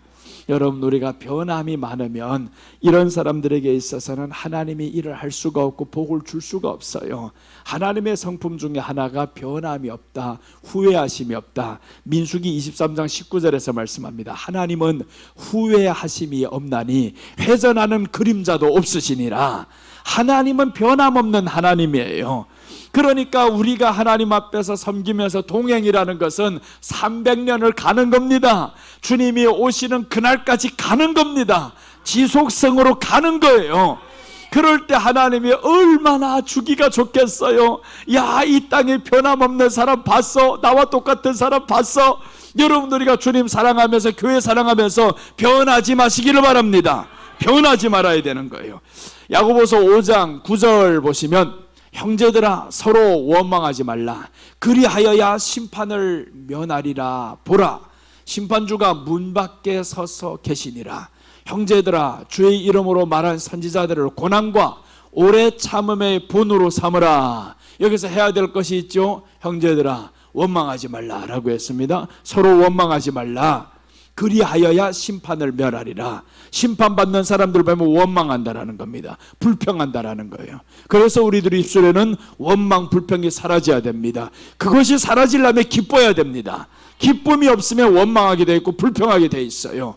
여러분, 우리가 변함이 많으면 이런 사람들에게 있어서는 하나님이 일을 할 수가 없고 복을 줄 수가 없어요. 하나님의 성품 중에 하나가 변함이 없다, 후회하심이 없다. 민수기 23장 19절에서 말씀합니다. 하나님은 후회하심이 없나니 회전하는 그림자도 없으시니라. 하나님은 변함없는 하나님이에요. 그러니까 우리가 하나님 앞에서 섬기면서 동행이라는 것은 300년을 가는 겁니다. 주님이 오시는 그날까지 가는 겁니다. 지속성으로 가는 거예요. 그럴 때 하나님이 얼마나 주기가 좋겠어요. 야, 이 땅에 변함없는 사람 봤어? 나와 똑같은 사람 봤어? 여러분, 우리가 주님 사랑하면서 교회 사랑하면서 변하지 마시기를 바랍니다. 변하지 말아야 되는 거예요. 야고보서 5장 9절 보시면 형제들아, 서로 원망하지 말라. 그리하여야 심판을 면하리라. 보라, 심판주가 문 밖에 서서 계시니라. 형제들아, 주의 이름으로 말한 선지자들을 고난과 오래 참음의 본으로 삼으라. 여기서 해야 될 것이 있죠. 형제들아 원망하지 말라라고 했습니다. 서로 원망하지 말라. 그리하여야 심판을 멸하리라. 심판받는 사람들 보면 원망한다라는 겁니다. 불평한다라는 거예요. 그래서 우리들 입술에는 원망, 불평이 사라져야 됩니다. 그것이 사라지려면 기뻐야 됩니다. 기쁨이 없으면 원망하게 돼 있고 불평하게 돼 있어요.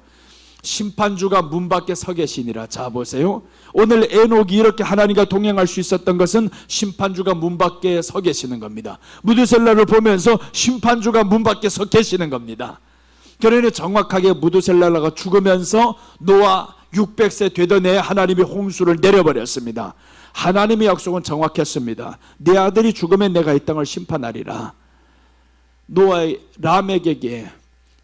심판주가 문 밖에 서 계시니라. 자 보세요. 오늘 에녹이 이렇게 하나님과 동행할 수 있었던 것은 심판주가 문 밖에 서 계시는 겁니다. 무드셀라를 보면서 심판주가 문 밖에 서 계시는 겁니다. 그러니 정확하게 무드셀라가 죽으면서 노아 600세 되던 해에 하나님이 홍수를 내려버렸습니다. 하나님의 약속은 정확했습니다. 내 아들이 죽으면 내가 이 땅을 심판하리라. 노아의 라멕에게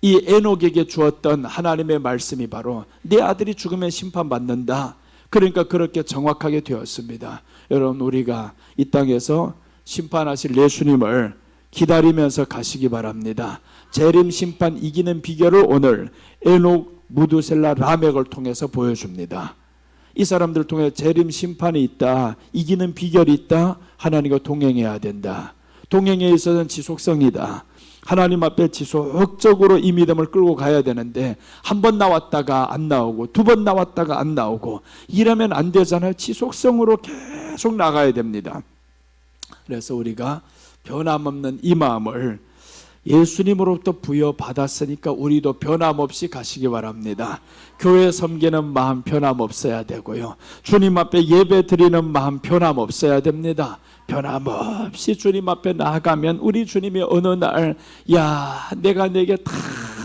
이 에녹에게 주었던 하나님의 말씀이 바로 내 아들이 죽으면 심판받는다. 그러니까 그렇게 정확하게 되었습니다. 여러분 우리가 이 땅에서 심판하실 예수님을 기다리면서 가시기 바랍니다. 재림 심판 이기는 비결을 오늘 에녹, 무드셀라, 라멕을 통해서 보여줍니다. 이 사람들을 통해 재림 심판이 있다. 이기는 비결이 있다. 하나님과 동행해야 된다. 동행에 있어서는 지속성이다. 하나님 앞에 지속적으로 이 믿음을 끌고 가야 되는데 한 번 나왔다가 안 나오고 두 번 나왔다가 안 나오고 이러면 안 되잖아요. 지속성으로 계속 나가야 됩니다. 그래서 우리가 변함없는 이 마음을 예수님으로부터 부여받았으니까 우리도 변함없이 가시기 바랍니다. 교회 섬기는 마음 변함없어야 되고요. 주님 앞에 예배 드리는 마음 변함없어야 됩니다. 변함없이 주님 앞에 나아가면 우리 주님이 어느 날 야 내가 내게 다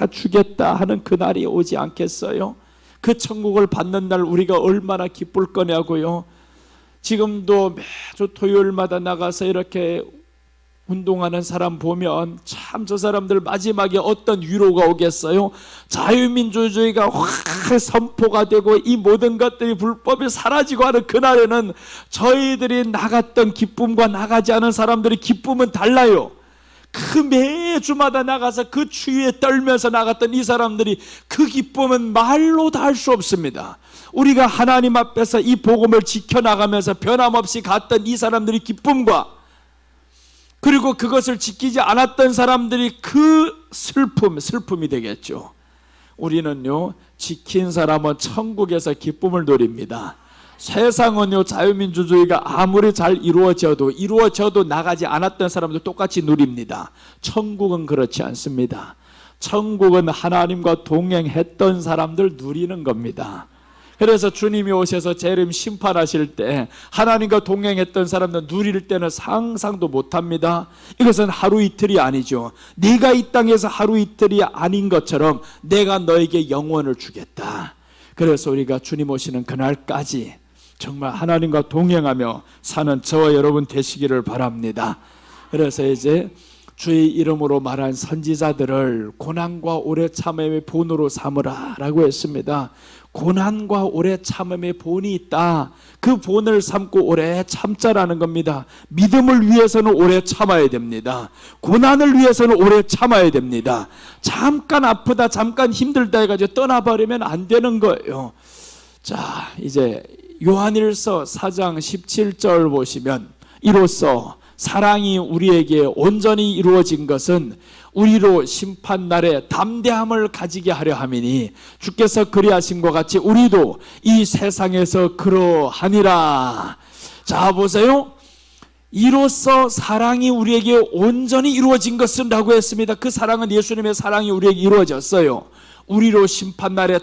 주겠다 하는 그날이 오지 않겠어요? 그 천국을 받는 날 우리가 얼마나 기쁠 거냐고요. 지금도 매주 토요일마다 나가서 이렇게 운동하는 사람 보면 참 저 사람들 마지막에 어떤 위로가 오겠어요? 자유민주주의가 확 선포가 되고 이 모든 것들이 불법이 사라지고 하는 그날에는 저희들이 나갔던 기쁨과 나가지 않은 사람들의 기쁨은 달라요. 그 매주마다 나가서 그 추위에 떨면서 나갔던 이 사람들이 그 기쁨은 말로 다 할 수 없습니다. 우리가 하나님 앞에서 이 복음을 지켜나가면서 변함없이 갔던 이 사람들의 기쁨과 그리고 그것을 지키지 않았던 사람들이 그 슬픔이 되겠죠. 우리는요 지킨 사람은 천국에서 기쁨을 누립니다. 세상은요 자유민주주의가 아무리 잘 이루어져도 나가지 않았던 사람도 똑같이 누립니다. 천국은 그렇지 않습니다. 천국은 하나님과 동행했던 사람들 누리는 겁니다. 그래서 주님이 오셔서 재림 심판하실 때 하나님과 동행했던 사람들 누릴 때는 상상도 못합니다. 이것은 하루 이틀이 아니죠. 네가 이 땅에서 하루 이틀이 아닌 것처럼 내가 너에게 영원을 주겠다. 그래서 우리가 주님 오시는 그날까지 정말 하나님과 동행하며 사는 저와 여러분 되시기를 바랍니다. 그래서 이제 주의 이름으로 말한 선지자들을 고난과 오래 참음의 본으로 삼으라 라고 했습니다. 고난과 오래 참음의 본이 있다. 그 본을 삼고 오래 참자라는 겁니다. 믿음을 위해서는 오래 참아야 됩니다. 고난을 위해서는 오래 참아야 됩니다. 잠깐 아프다 잠깐 힘들다 해가지고 떠나버리면 안 되는 거예요. 자 이제 요한일서 4장 17절 보시면 이로써 사랑이 우리에게 온전히 이루어진 것은 우리로 심판날에 담대함을 가지게 하려 함이니 주께서 그리하신 것 같이 우리도 이 세상에서 그러하니라. 자 보세요. 이로써 사랑이 우리에게 온전히 이루어진 것은 라고 했습니다. 그 사랑은 예수님의 사랑이 우리에게 이루어졌어요. 우리로 심판날에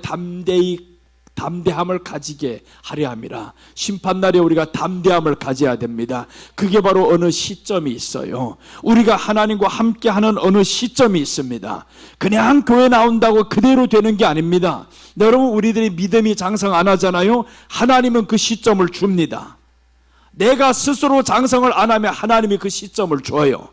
담대함을 가지게 하려 함이라. 심판날에 우리가 담대함을 가져야 됩니다. 그게 바로 어느 시점이 있어요. 우리가 하나님과 함께하는 어느 시점이 있습니다. 그냥 교회 나온다고 그대로 되는 게 아닙니다. 여러분 우리들이 믿음이 장성 안 하잖아요. 하나님은 그 시점을 줍니다. 내가 스스로 장성을 안 하면 하나님이 그 시점을 줘요.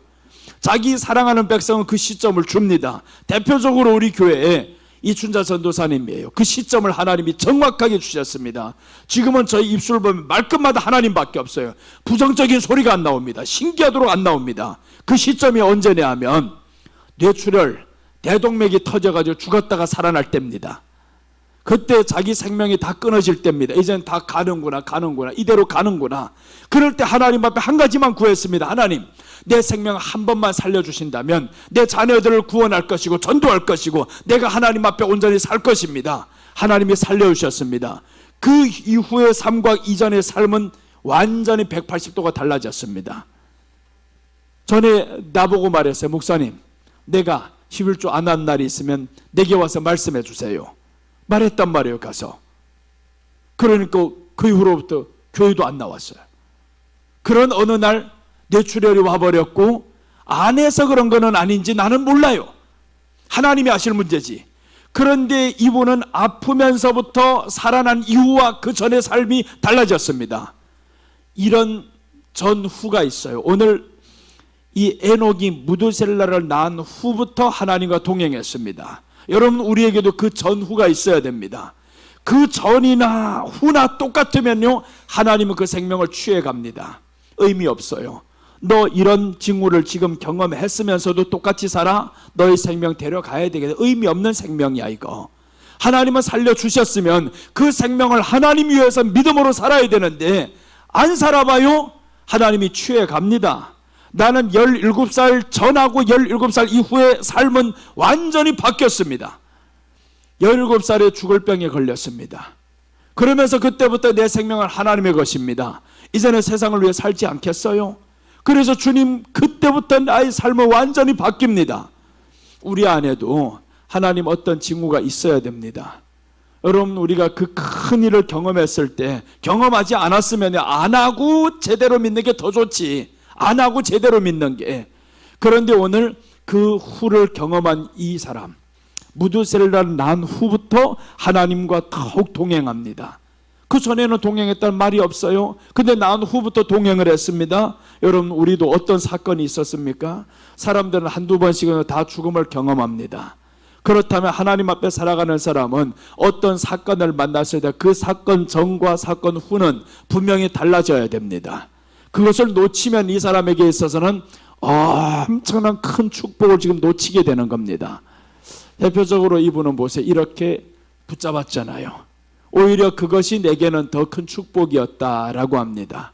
자기 사랑하는 백성은 그 시점을 줍니다. 대표적으로 우리 교회에 이춘자 전도사님이에요. 그 시점을 하나님이 정확하게 주셨습니다. 지금은 저희 입술 보면 말끝마다 하나님밖에 없어요. 부정적인 소리가 안 나옵니다. 신기하도록 안 나옵니다. 그 시점이 언제냐 하면 뇌출혈, 대동맥이 터져가지고 죽었다가 살아날 때입니다. 그때 자기 생명이 다 끊어질 때입니다. 이제는 다 가는구나 이대로 가는구나. 그럴 때 하나님 앞에 한 가지만 구했습니다. 하나님, 내 생명 한 번만 살려주신다면 내 자녀들을 구원할 것이고 전도할 것이고 내가 하나님 앞에 온전히 살 것입니다. 하나님이 살려주셨습니다. 그 이후의 삶과 이전의 삶은 완전히 180도가 달라졌습니다. 전에 나보고 말했어요. 목사님, 내가 11조 안 한 날이 있으면 내게 와서 말씀해 주세요. 말했단 말이에요. 가서. 그러니까 그 이후로부터 교회도 안 나왔어요. 그런 어느 날 뇌출혈이 와버렸고, 안에서 그런 거는 아닌지 나는 몰라요. 하나님이 아실 문제지. 그런데 이분은 아프면서부터 살아난 이후와 그 전의 삶이 달라졌습니다. 이런 전후가 있어요. 오늘 이 에녹이 무두셀라를 낳은 후부터 하나님과 동행했습니다. 여러분, 우리에게도 그 전후가 있어야 됩니다. 그 전이나 후나 똑같으면요, 하나님은 그 생명을 취해갑니다. 의미 없어요. 너 이런 징후를 지금 경험했으면서도 똑같이 살아? 너의 생명 데려가야 되겠다. 의미 없는 생명이야 이거. 하나님은 살려주셨으면 그 생명을 하나님 위해서 믿음으로 살아야 되는데 안 살아봐요? 하나님이 취해갑니다. 나는 17살 전하고 17살 이후의 삶은 완전히 바뀌었습니다. 17살에 죽을 병에 걸렸습니다. 그러면서 그때부터 내 생명은 하나님의 것입니다. 이제는 세상을 위해 살지 않겠어요? 그래서 주님, 그때부터 나의 삶은 완전히 바뀝니다. 우리 안에도 하나님 어떤 징후가 있어야 됩니다. 여러분, 우리가 그 큰 일을 경험했을 때 경험하지 않았으면 안 하고 제대로 믿는 게 더 좋지. 안 하고 제대로 믿는 게. 그런데 오늘 그 후를 경험한 이 사람, 무두셀라를 낳은 후부터 하나님과 더욱 동행합니다. 그 전에는 동행했다는 말이 없어요. 근데 낳은 후부터 동행을 했습니다. 여러분, 우리도 어떤 사건이 있었습니까? 사람들은 한두 번씩은 다 죽음을 경험합니다. 그렇다면 하나님 앞에 살아가는 사람은 어떤 사건을 만났을 때 그 사건 전과 사건 후는 분명히 달라져야 됩니다. 그것을 놓치면 이 사람에게 있어서는 엄청난 큰 축복을 지금 놓치게 되는 겁니다. 대표적으로 이분은 보세요. 이렇게 붙잡았잖아요. 오히려 그것이 내게는 더 큰 축복이었다라고 합니다.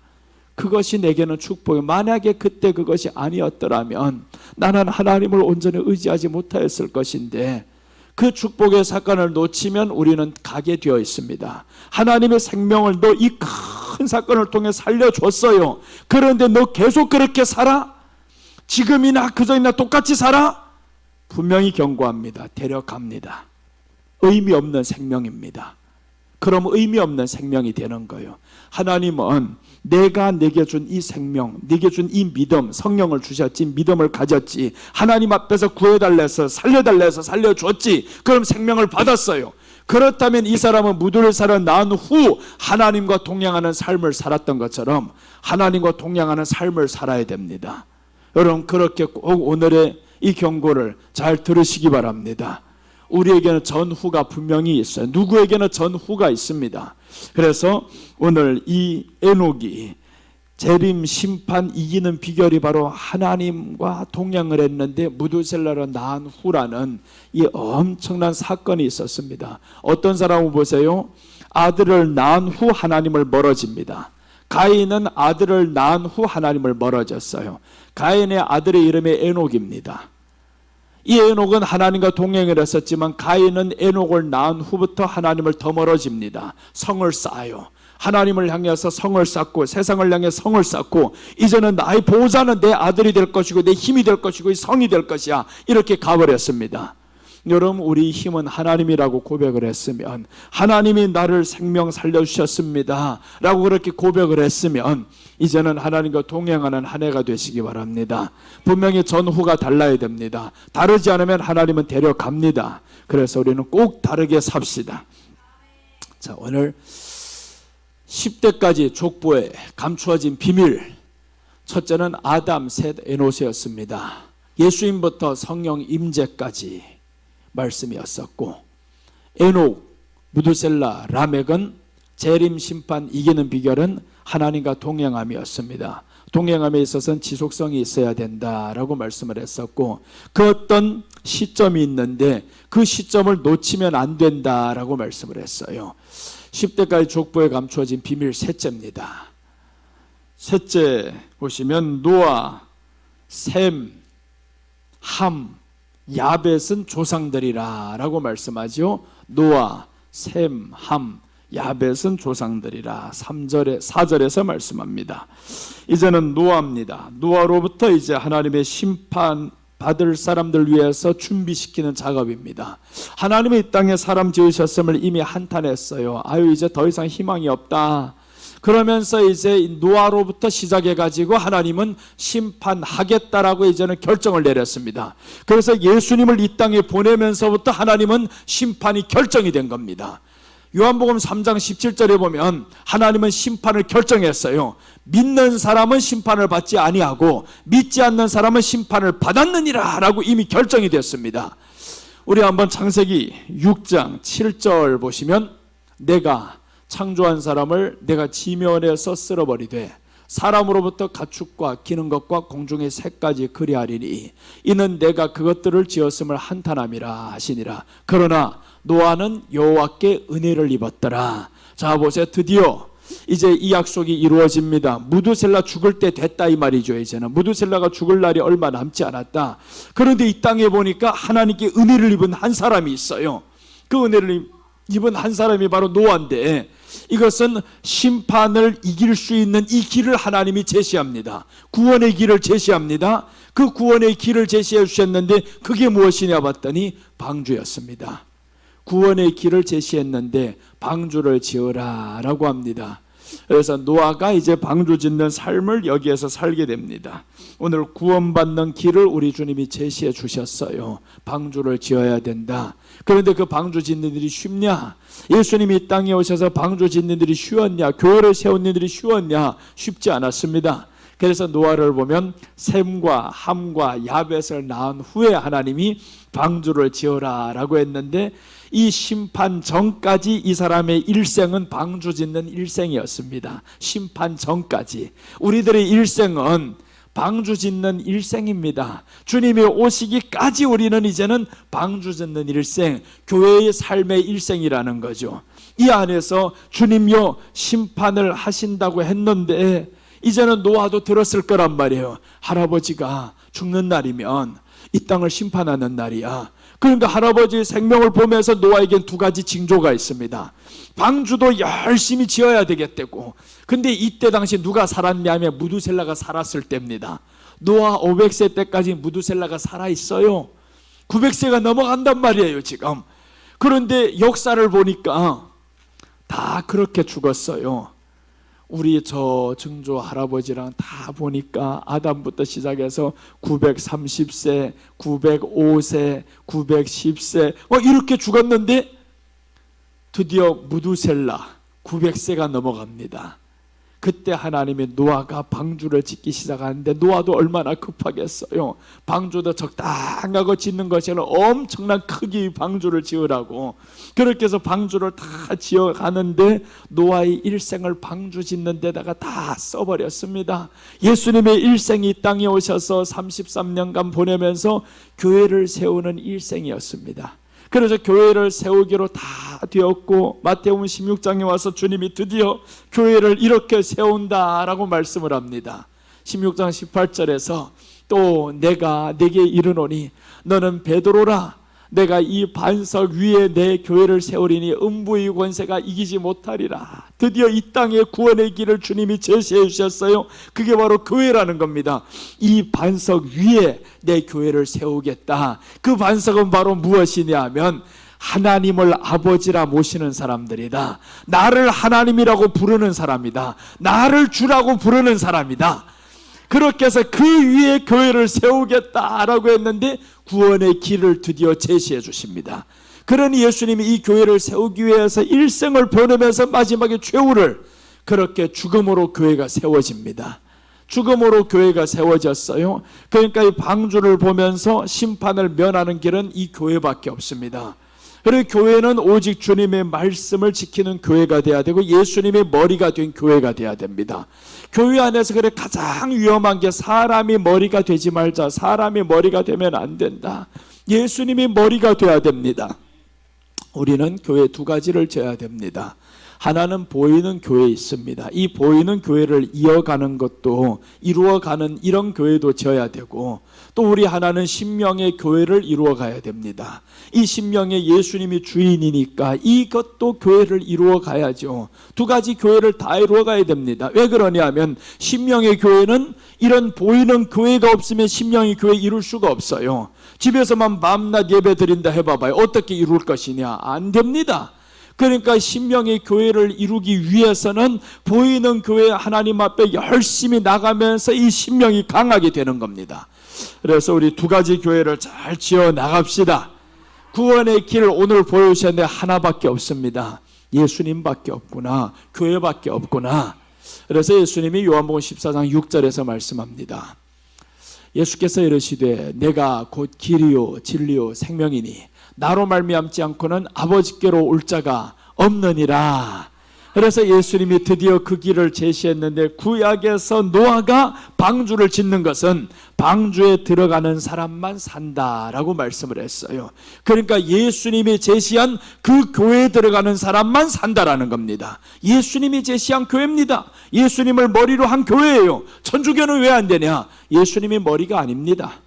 그것이 내게는 축복이, 만약에 그때 그것이 아니었더라면 나는 하나님을 온전히 의지하지 못하였을 것인데, 그 축복의 사건을 놓치면 우리는 가게 되어 있습니다. 하나님의 생명을 너 이 큰 사건을 통해 살려줬어요. 그런데 너 계속 그렇게 살아? 지금이나 그전이나 똑같이 살아? 분명히 경고합니다. 데려갑니다. 의미 없는 생명입니다. 그럼 의미 없는 생명이 되는 거예요. 하나님은 내가 내게 준 이 생명, 내게 준 이 믿음, 성령을 주셨지, 믿음을 가졌지, 하나님 앞에서 구해달래서 살려달래서 살려줬지, 그럼 생명을 받았어요. 그렇다면 이 사람은 무두셀라를 낳은 후 하나님과 동행하는 삶을 살았던 것처럼 하나님과 동행하는 삶을 살아야 됩니다. 여러분, 그렇게 꼭 오늘의 이 경고를 잘 들으시기 바랍니다. 우리에게는 전후가 분명히 있어요. 누구에게는 전후가 있습니다. 그래서 오늘 이 에녹이 재림 심판 이기는 비결이 바로 하나님과 동행을 했는데 무두셀라를 낳은 후라는 이 엄청난 사건이 있었습니다. 어떤 사람을 보세요. 아들을 낳은 후 하나님을 멀어집니다. 가인은 아들을 낳은 후 하나님을 멀어졌어요. 가인의 아들의 이름이 에녹입니다. 이 에녹은 하나님과 동행을 했었지만 가인은 에녹을 낳은 후부터 하나님을 더 멀어집니다. 성을 쌓아요. 하나님을 향해서 성을 쌓고 세상을 향해 성을 쌓고 이제는 나의 보호자는 내 아들이 될 것이고 내 힘이 될 것이고 이 성이 될 것이야, 이렇게 가버렸습니다. 여러분, 우리 힘은 하나님이라고 고백을 했으면, 하나님이 나를 생명 살려주셨습니다 라고 그렇게 고백을 했으면 이제는 하나님과 동행하는 한 해가 되시기 바랍니다. 분명히 전후가 달라야 됩니다. 다르지 않으면 하나님은 데려갑니다. 그래서 우리는 꼭 다르게 삽시다. 자, 오늘 10대까지 족보에 감추어진 비밀, 첫째는 아담, 셋, 에노스였습니다. 예수님부터 성령 임재까지 말씀이었었고, 에녹, 무두셀라, 라멕은 재림 심판 이기는 비결은 하나님과 동행함이었습니다. 동행함에 있어서는 지속성이 있어야 된다라고 말씀을 했었고, 그 어떤 시점이 있는데 그 시점을 놓치면 안 된다라고 말씀을 했어요. 10대까지 족보에 감추어진 비밀 셋째입니다. 셋째 보시면 노아, 셈, 함, 야벳은 조상들이라 라고 말씀하죠. 노아, 셈, 함, 야벳은 조상들이라 4절에서 말씀합니다. 이제는 노아입니다. 노아로부터 이제 하나님의 심판 받을 사람들 위해서 준비시키는 작업입니다. 하나님이 이 땅에 사람 지으셨음을 이미 한탄했어요. 아유, 이제 더 이상 희망이 없다. 그러면서 이제 노아로부터 시작해가지고 하나님은 심판하겠다라고 이제는 결정을 내렸습니다. 그래서 예수님을 이 땅에 보내면서부터 하나님은 심판이 결정이 된 겁니다. 요한복음 3장 17절에 보면 하나님은 심판을 결정했어요. 믿는 사람은 심판을 받지 아니하고 믿지 않는 사람은 심판을 받았느니라 라고 이미 결정이 됐습니다. 우리 한번 창세기 6장 7절 보시면, 내가 창조한 사람을 내가 지면에서 쓸어버리되 사람으로부터 가축과 기는 것과 공중의 새까지 그리하리니 이는 내가 그것들을 지었음을 한탄함이라 하시니라. 그러나 노아는 여호와께 은혜를 입었더라. 자 보세요. 드디어 이제 이 약속이 이루어집니다. 무두셀라 죽을 때 됐다 이 말이죠. 이제는 무두셀라가 죽을 날이 얼마 남지 않았다. 그런데 이 땅에 보니까 하나님께 은혜를 입은 한 사람이 있어요. 그 은혜를 입은 한 사람이 바로 노아인데, 이것은 심판을 이길 수 있는 이 길을 하나님이 제시합니다. 구원의 길을 제시합니다. 그 구원의 길을 제시해 주셨는데 그게 무엇이냐 봤더니 방주였습니다. 구원의 길을 제시했는데 방주를 지어라 라고 합니다. 그래서 노아가 이제 방주 짓는 삶을 여기에서 살게 됩니다. 오늘 구원받는 길을 우리 주님이 제시해 주셨어요. 방주를 지어야 된다. 그런데 그 방주 짓는 일이 쉽냐? 예수님이 이 땅에 오셔서 방주 짓는 일이 쉬웠냐? 교회를 세우는 일이 쉬웠냐? 쉽지 않았습니다. 그래서 노아를 보면 셈과 함과 야벳을 낳은 후에 하나님이 방주를 지어라 라고 했는데, 이 심판 전까지 이 사람의 일생은 방주 짓는 일생이었습니다. 심판 전까지 우리들의 일생은 방주 짓는 일생입니다. 주님이 오시기까지 우리는 이제는 방주 짓는 일생, 교회의 삶의 일생이라는 거죠. 이 안에서 주님요 심판을 하신다고 했는데 이제는 노아도 들었을 거란 말이에요. 할아버지가 죽는 날이면 이 땅을 심판하는 날이야. 그러니까 할아버지의 생명을 보면서 노아에겐 두 가지 징조가 있습니다. 방주도 열심히 지어야 되겠다고. 근데 이때 당시 누가 살았냐면 무두셀라가 살았을 때입니다. 노아 500세 때까지 무두셀라가 살아있어요. 900세가 넘어간단 말이에요 지금. 그런데 역사를 보니까 다 그렇게 죽었어요. 우리 저 증조 할아버지랑 다 보니까 아담부터 시작해서 930세, 905세, 910세 이렇게 죽었는데 드디어 무두셀라 900세가 넘어갑니다. 그때 하나님이 노아가 방주를 짓기 시작하는데 노아도 얼마나 급하겠어요. 방주도 적당하고 짓는 것이 아니라 엄청난 크기 방주를 지으라고. 그렇게 해서 방주를 다 지어가는데 노아의 일생을 방주 짓는 데다가 다 써버렸습니다. 예수님의 일생이 이 땅에 오셔서 33년간 보내면서 교회를 세우는 일생이었습니다. 그래서 교회를 세우기로 다 되었고 마태복음 16장에 와서 주님이 드디어 교회를 이렇게 세운다라고 말씀을 합니다. 16장 18절에서 또 내가 네게 이르노니 너는 베드로라. 내가 이 반석 위에 내 교회를 세우리니 음부의 권세가 이기지 못하리라. 드디어 이 땅의 구원의 길을 주님이 제시해 주셨어요. 그게 바로 교회라는 겁니다. 이 반석 위에 내 교회를 세우겠다. 그 반석은 바로 무엇이냐 하면 하나님을 아버지라 모시는 사람들이다. 나를 하나님이라고 부르는 사람이다. 나를 주라고 부르는 사람이다. 그렇게 해서 그 위에 교회를 세우겠다라고 했는데 구원의 길을 드디어 제시해 주십니다. 그러니 예수님이 이 교회를 세우기 위해서 일생을 보내면서 마지막에 최후를 그렇게 죽음으로 교회가 세워집니다. 죽음으로 교회가 세워졌어요. 그러니까 이 방주를 보면서 심판을 면하는 길은 이 교회밖에 없습니다. 그리고 교회는 오직 주님의 말씀을 지키는 교회가 돼야 되고 예수님의 머리가 된 교회가 돼야 됩니다. 교회 안에서 그래 가장 위험한 게 사람이 머리가 되지 말자. 사람이 머리가 되면 안 된다. 예수님이 머리가 돼야 됩니다. 우리는 교회 두 가지를 져야 됩니다. 하나는 보이는 교회에 있습니다. 이 보이는 교회를 이어가는 것도 이루어가는 이런 교회도 지어야 되고 또 우리 하나는 신명의 교회를 이루어가야 됩니다. 이 신명의 예수님이 주인이니까 이것도 교회를 이루어가야죠. 두 가지 교회를 다 이루어가야 됩니다. 왜 그러냐면 신명의 교회는 이런 보이는 교회가 없으면 신명의 교회 이룰 수가 없어요. 집에서만 밤낮 예배 드린다 해봐봐요. 어떻게 이룰 것이냐? 안 됩니다. 그러니까 신명의 교회를 이루기 위해서는 보이는 교회 하나님 앞에 열심히 나가면서 이 신명이 강하게 되는 겁니다. 그래서 우리 두 가지 교회를 잘 지어 나갑시다. 구원의 길 오늘 보여주셨는데 하나밖에 없습니다. 예수님밖에 없구나. 교회밖에 없구나. 그래서 예수님이 요한복음 14장 6절에서 말씀합니다. 예수께서 이르시되 내가 곧 길이요 진리요 생명이니 나로 말미암지 않고는 아버지께로 올 자가 없느니라. 그래서 예수님이 드디어 그 길을 제시했는데 구약에서 노아가 방주를 짓는 것은 방주에 들어가는 사람만 산다라고 말씀을 했어요. 그러니까 예수님이 제시한 그 교회에 들어가는 사람만 산다라는 겁니다. 예수님이 제시한 교회입니다. 예수님을 머리로 한 교회예요. 천주교는 왜 안 되냐? 예수님이 머리가 아닙니다.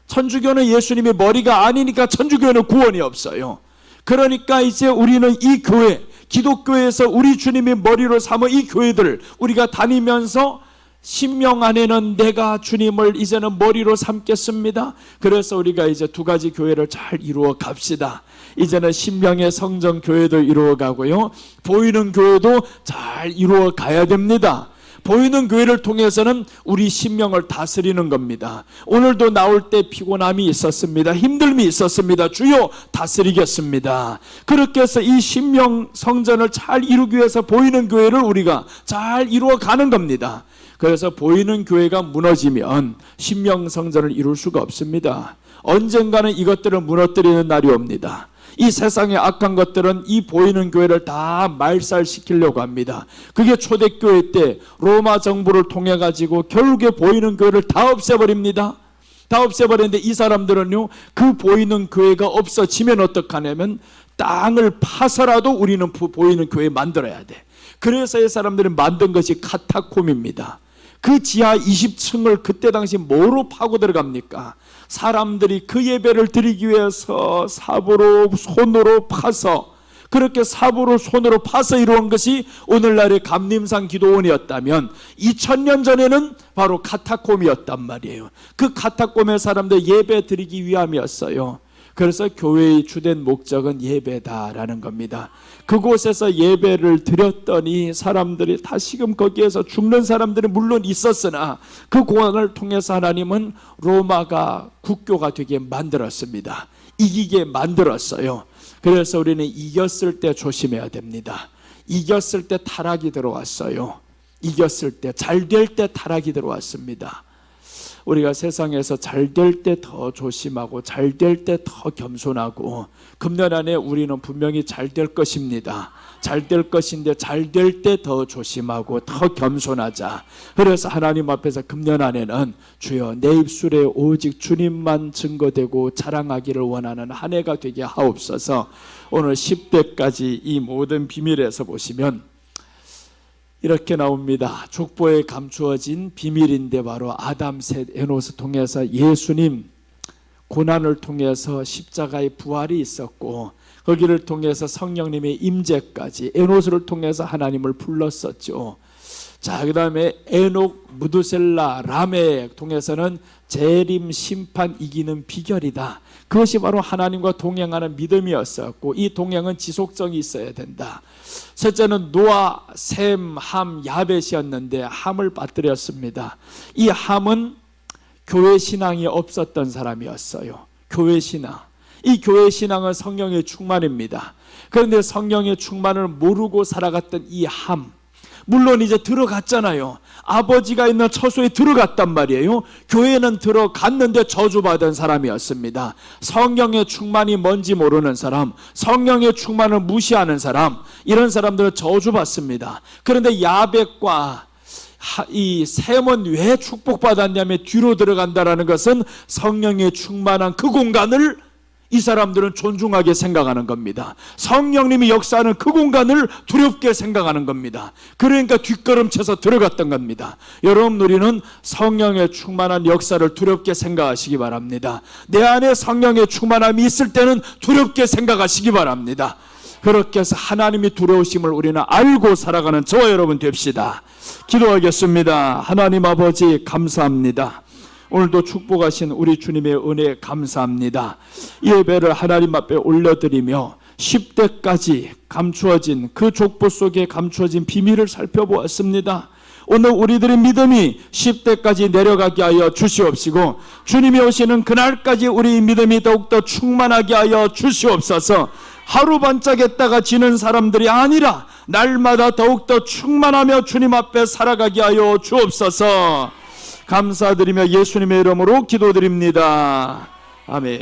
천주교는 예수님이 머리가 아니니까 천주교는 구원이 없어요. 그러니까 이제 우리는 이 교회, 기독교에서 우리 주님이 머리로 삼은 이 교회들 우리가 다니면서 신명 안에는 내가 주님을 이제는 머리로 삼겠습니다. 그래서 우리가 이제 두 가지 교회를 잘 이루어 갑시다. 이제는 신명의 성전 교회도 이루어 가고요, 보이는 교회도 잘 이루어 가야 됩니다. 보이는 교회를 통해서는 우리 신명을 다스리는 겁니다. 오늘도 나올 때 피곤함이 있었습니다. 힘듦이 있었습니다. 주여 다스리겠습니다. 그렇게 해서 이 신명 성전을 잘 이루기 위해서 보이는 교회를 우리가 잘 이루어 가는 겁니다. 그래서 보이는 교회가 무너지면 신명 성전을 이룰 수가 없습니다. 언젠가는 이것들을 무너뜨리는 날이 옵니다. 이 세상의 악한 것들은 이 보이는 교회를 다 말살시키려고 합니다. 그게 초대교회 때 로마 정부를 통해 가지고 결국에 보이는 교회를 다 없애버립니다. 다 없애버리는데 이 사람들은요, 그 보이는 교회가 없어지면 어떡하냐면 땅을 파서라도 우리는 보이는 교회 만들어야 돼. 그래서 이 사람들이 만든 것이 카타콤입니다. 그 지하 20층을 그때 당시 뭐로 파고 들어갑니까? 사람들이 그 예배를 드리기 위해서 삽으로 손으로 파서, 그렇게 삽으로 손으로 파서 이루은 것이 오늘날의 감림산 기도원이었다면 2000년 전에는 바로 카타콤이었단 말이에요. 그 카타콤의 사람들 예배 드리기 위함이었어요. 그래서 교회의 주된 목적은 예배다라는 겁니다. 그곳에서 예배를 드렸더니 사람들이 다시금 거기에서 죽는 사람들이 물론 있었으나 그 고난을 통해서 하나님은 로마가 국교가 되게 만들었습니다. 이기게 만들었어요. 그래서 우리는 이겼을 때 조심해야 됩니다. 이겼을 때 타락이 들어왔어요. 이겼을 때, 잘 될 때 타락이 들어왔습니다. 우리가 세상에서 잘 될 때 더 조심하고 잘 될 때 더 겸손하고, 금년 안에 우리는 분명히 잘 될 것입니다. 잘 될 것인데 잘 될 때 더 조심하고 더 겸손하자. 그래서 하나님 앞에서 금년 안에는 주여 내 입술에 오직 주님만 증거되고 자랑하기를 원하는 한 해가 되게 하옵소서. 오늘 10대까지 이 모든 비밀에서 보시면 이렇게 나옵니다. 족보에 감추어진 비밀인데 바로 아담, 셋, 에노스 통해서 예수님 고난을 통해서 십자가의 부활이 있었고, 거기를 통해서 성령님의 임재까지 에노스를 통해서 하나님을 불렀었죠. 자, 그 다음에 에녹, 무두셀라, 라멕 통해서는 재림, 심판, 이기는 비결이다. 그것이 바로 하나님과 동행하는 믿음이었었고, 이 동행은 지속성이 있어야 된다. 셋째는 노아, 셈, 함, 야벳이었는데 함을 빠뜨렸습니다. 이 함은 교회 신앙이 없었던 사람이었어요. 교회 신앙. 이 교회 신앙은 성령의 충만입니다. 그런데 성령의 충만을 모르고 살아갔던 이 함, 물론 이제 들어갔잖아요. 아버지가 있는 처소에 들어갔단 말이에요. 교회는 들어갔는데 저주받은 사람이었습니다. 성령의 충만이 뭔지 모르는 사람, 성령의 충만을 무시하는 사람, 이런 사람들은 저주받습니다. 그런데 야벳과 이 셈은 왜 축복받았냐면 뒤로 들어간다라는 것은 성령의 충만한 그 공간을 이 사람들은 존중하게 생각하는 겁니다. 성령님이 역사하는 그 공간을 두렵게 생각하는 겁니다. 그러니까 뒷걸음쳐서 들어갔던 겁니다. 여러분, 우리는 성령의 충만한 역사를 두렵게 생각하시기 바랍니다. 내 안에 성령의 충만함이 있을 때는 두렵게 생각하시기 바랍니다. 그렇게 해서 하나님이 두려우심을 우리는 알고 살아가는 저와 여러분 됩시다. 기도하겠습니다. 하나님 아버지, 감사합니다. 오늘도 축복하신 우리 주님의 은혜에 감사합니다. 이 예배를 하나님 앞에 올려드리며 10대까지 감추어진 그 족보 속에 감추어진 비밀을 살펴보았습니다. 오늘 우리들의 믿음이 10대까지 내려가게 하여 주시옵시고, 주님이 오시는 그날까지 우리 믿음이 더욱더 충만하게 하여 주시옵소서. 하루 반짝했다가 지는 사람들이 아니라 날마다 더욱더 충만하며 주님 앞에 살아가게 하여 주옵소서. 감사드리며 예수님의 이름으로 기도드립니다. 아멘.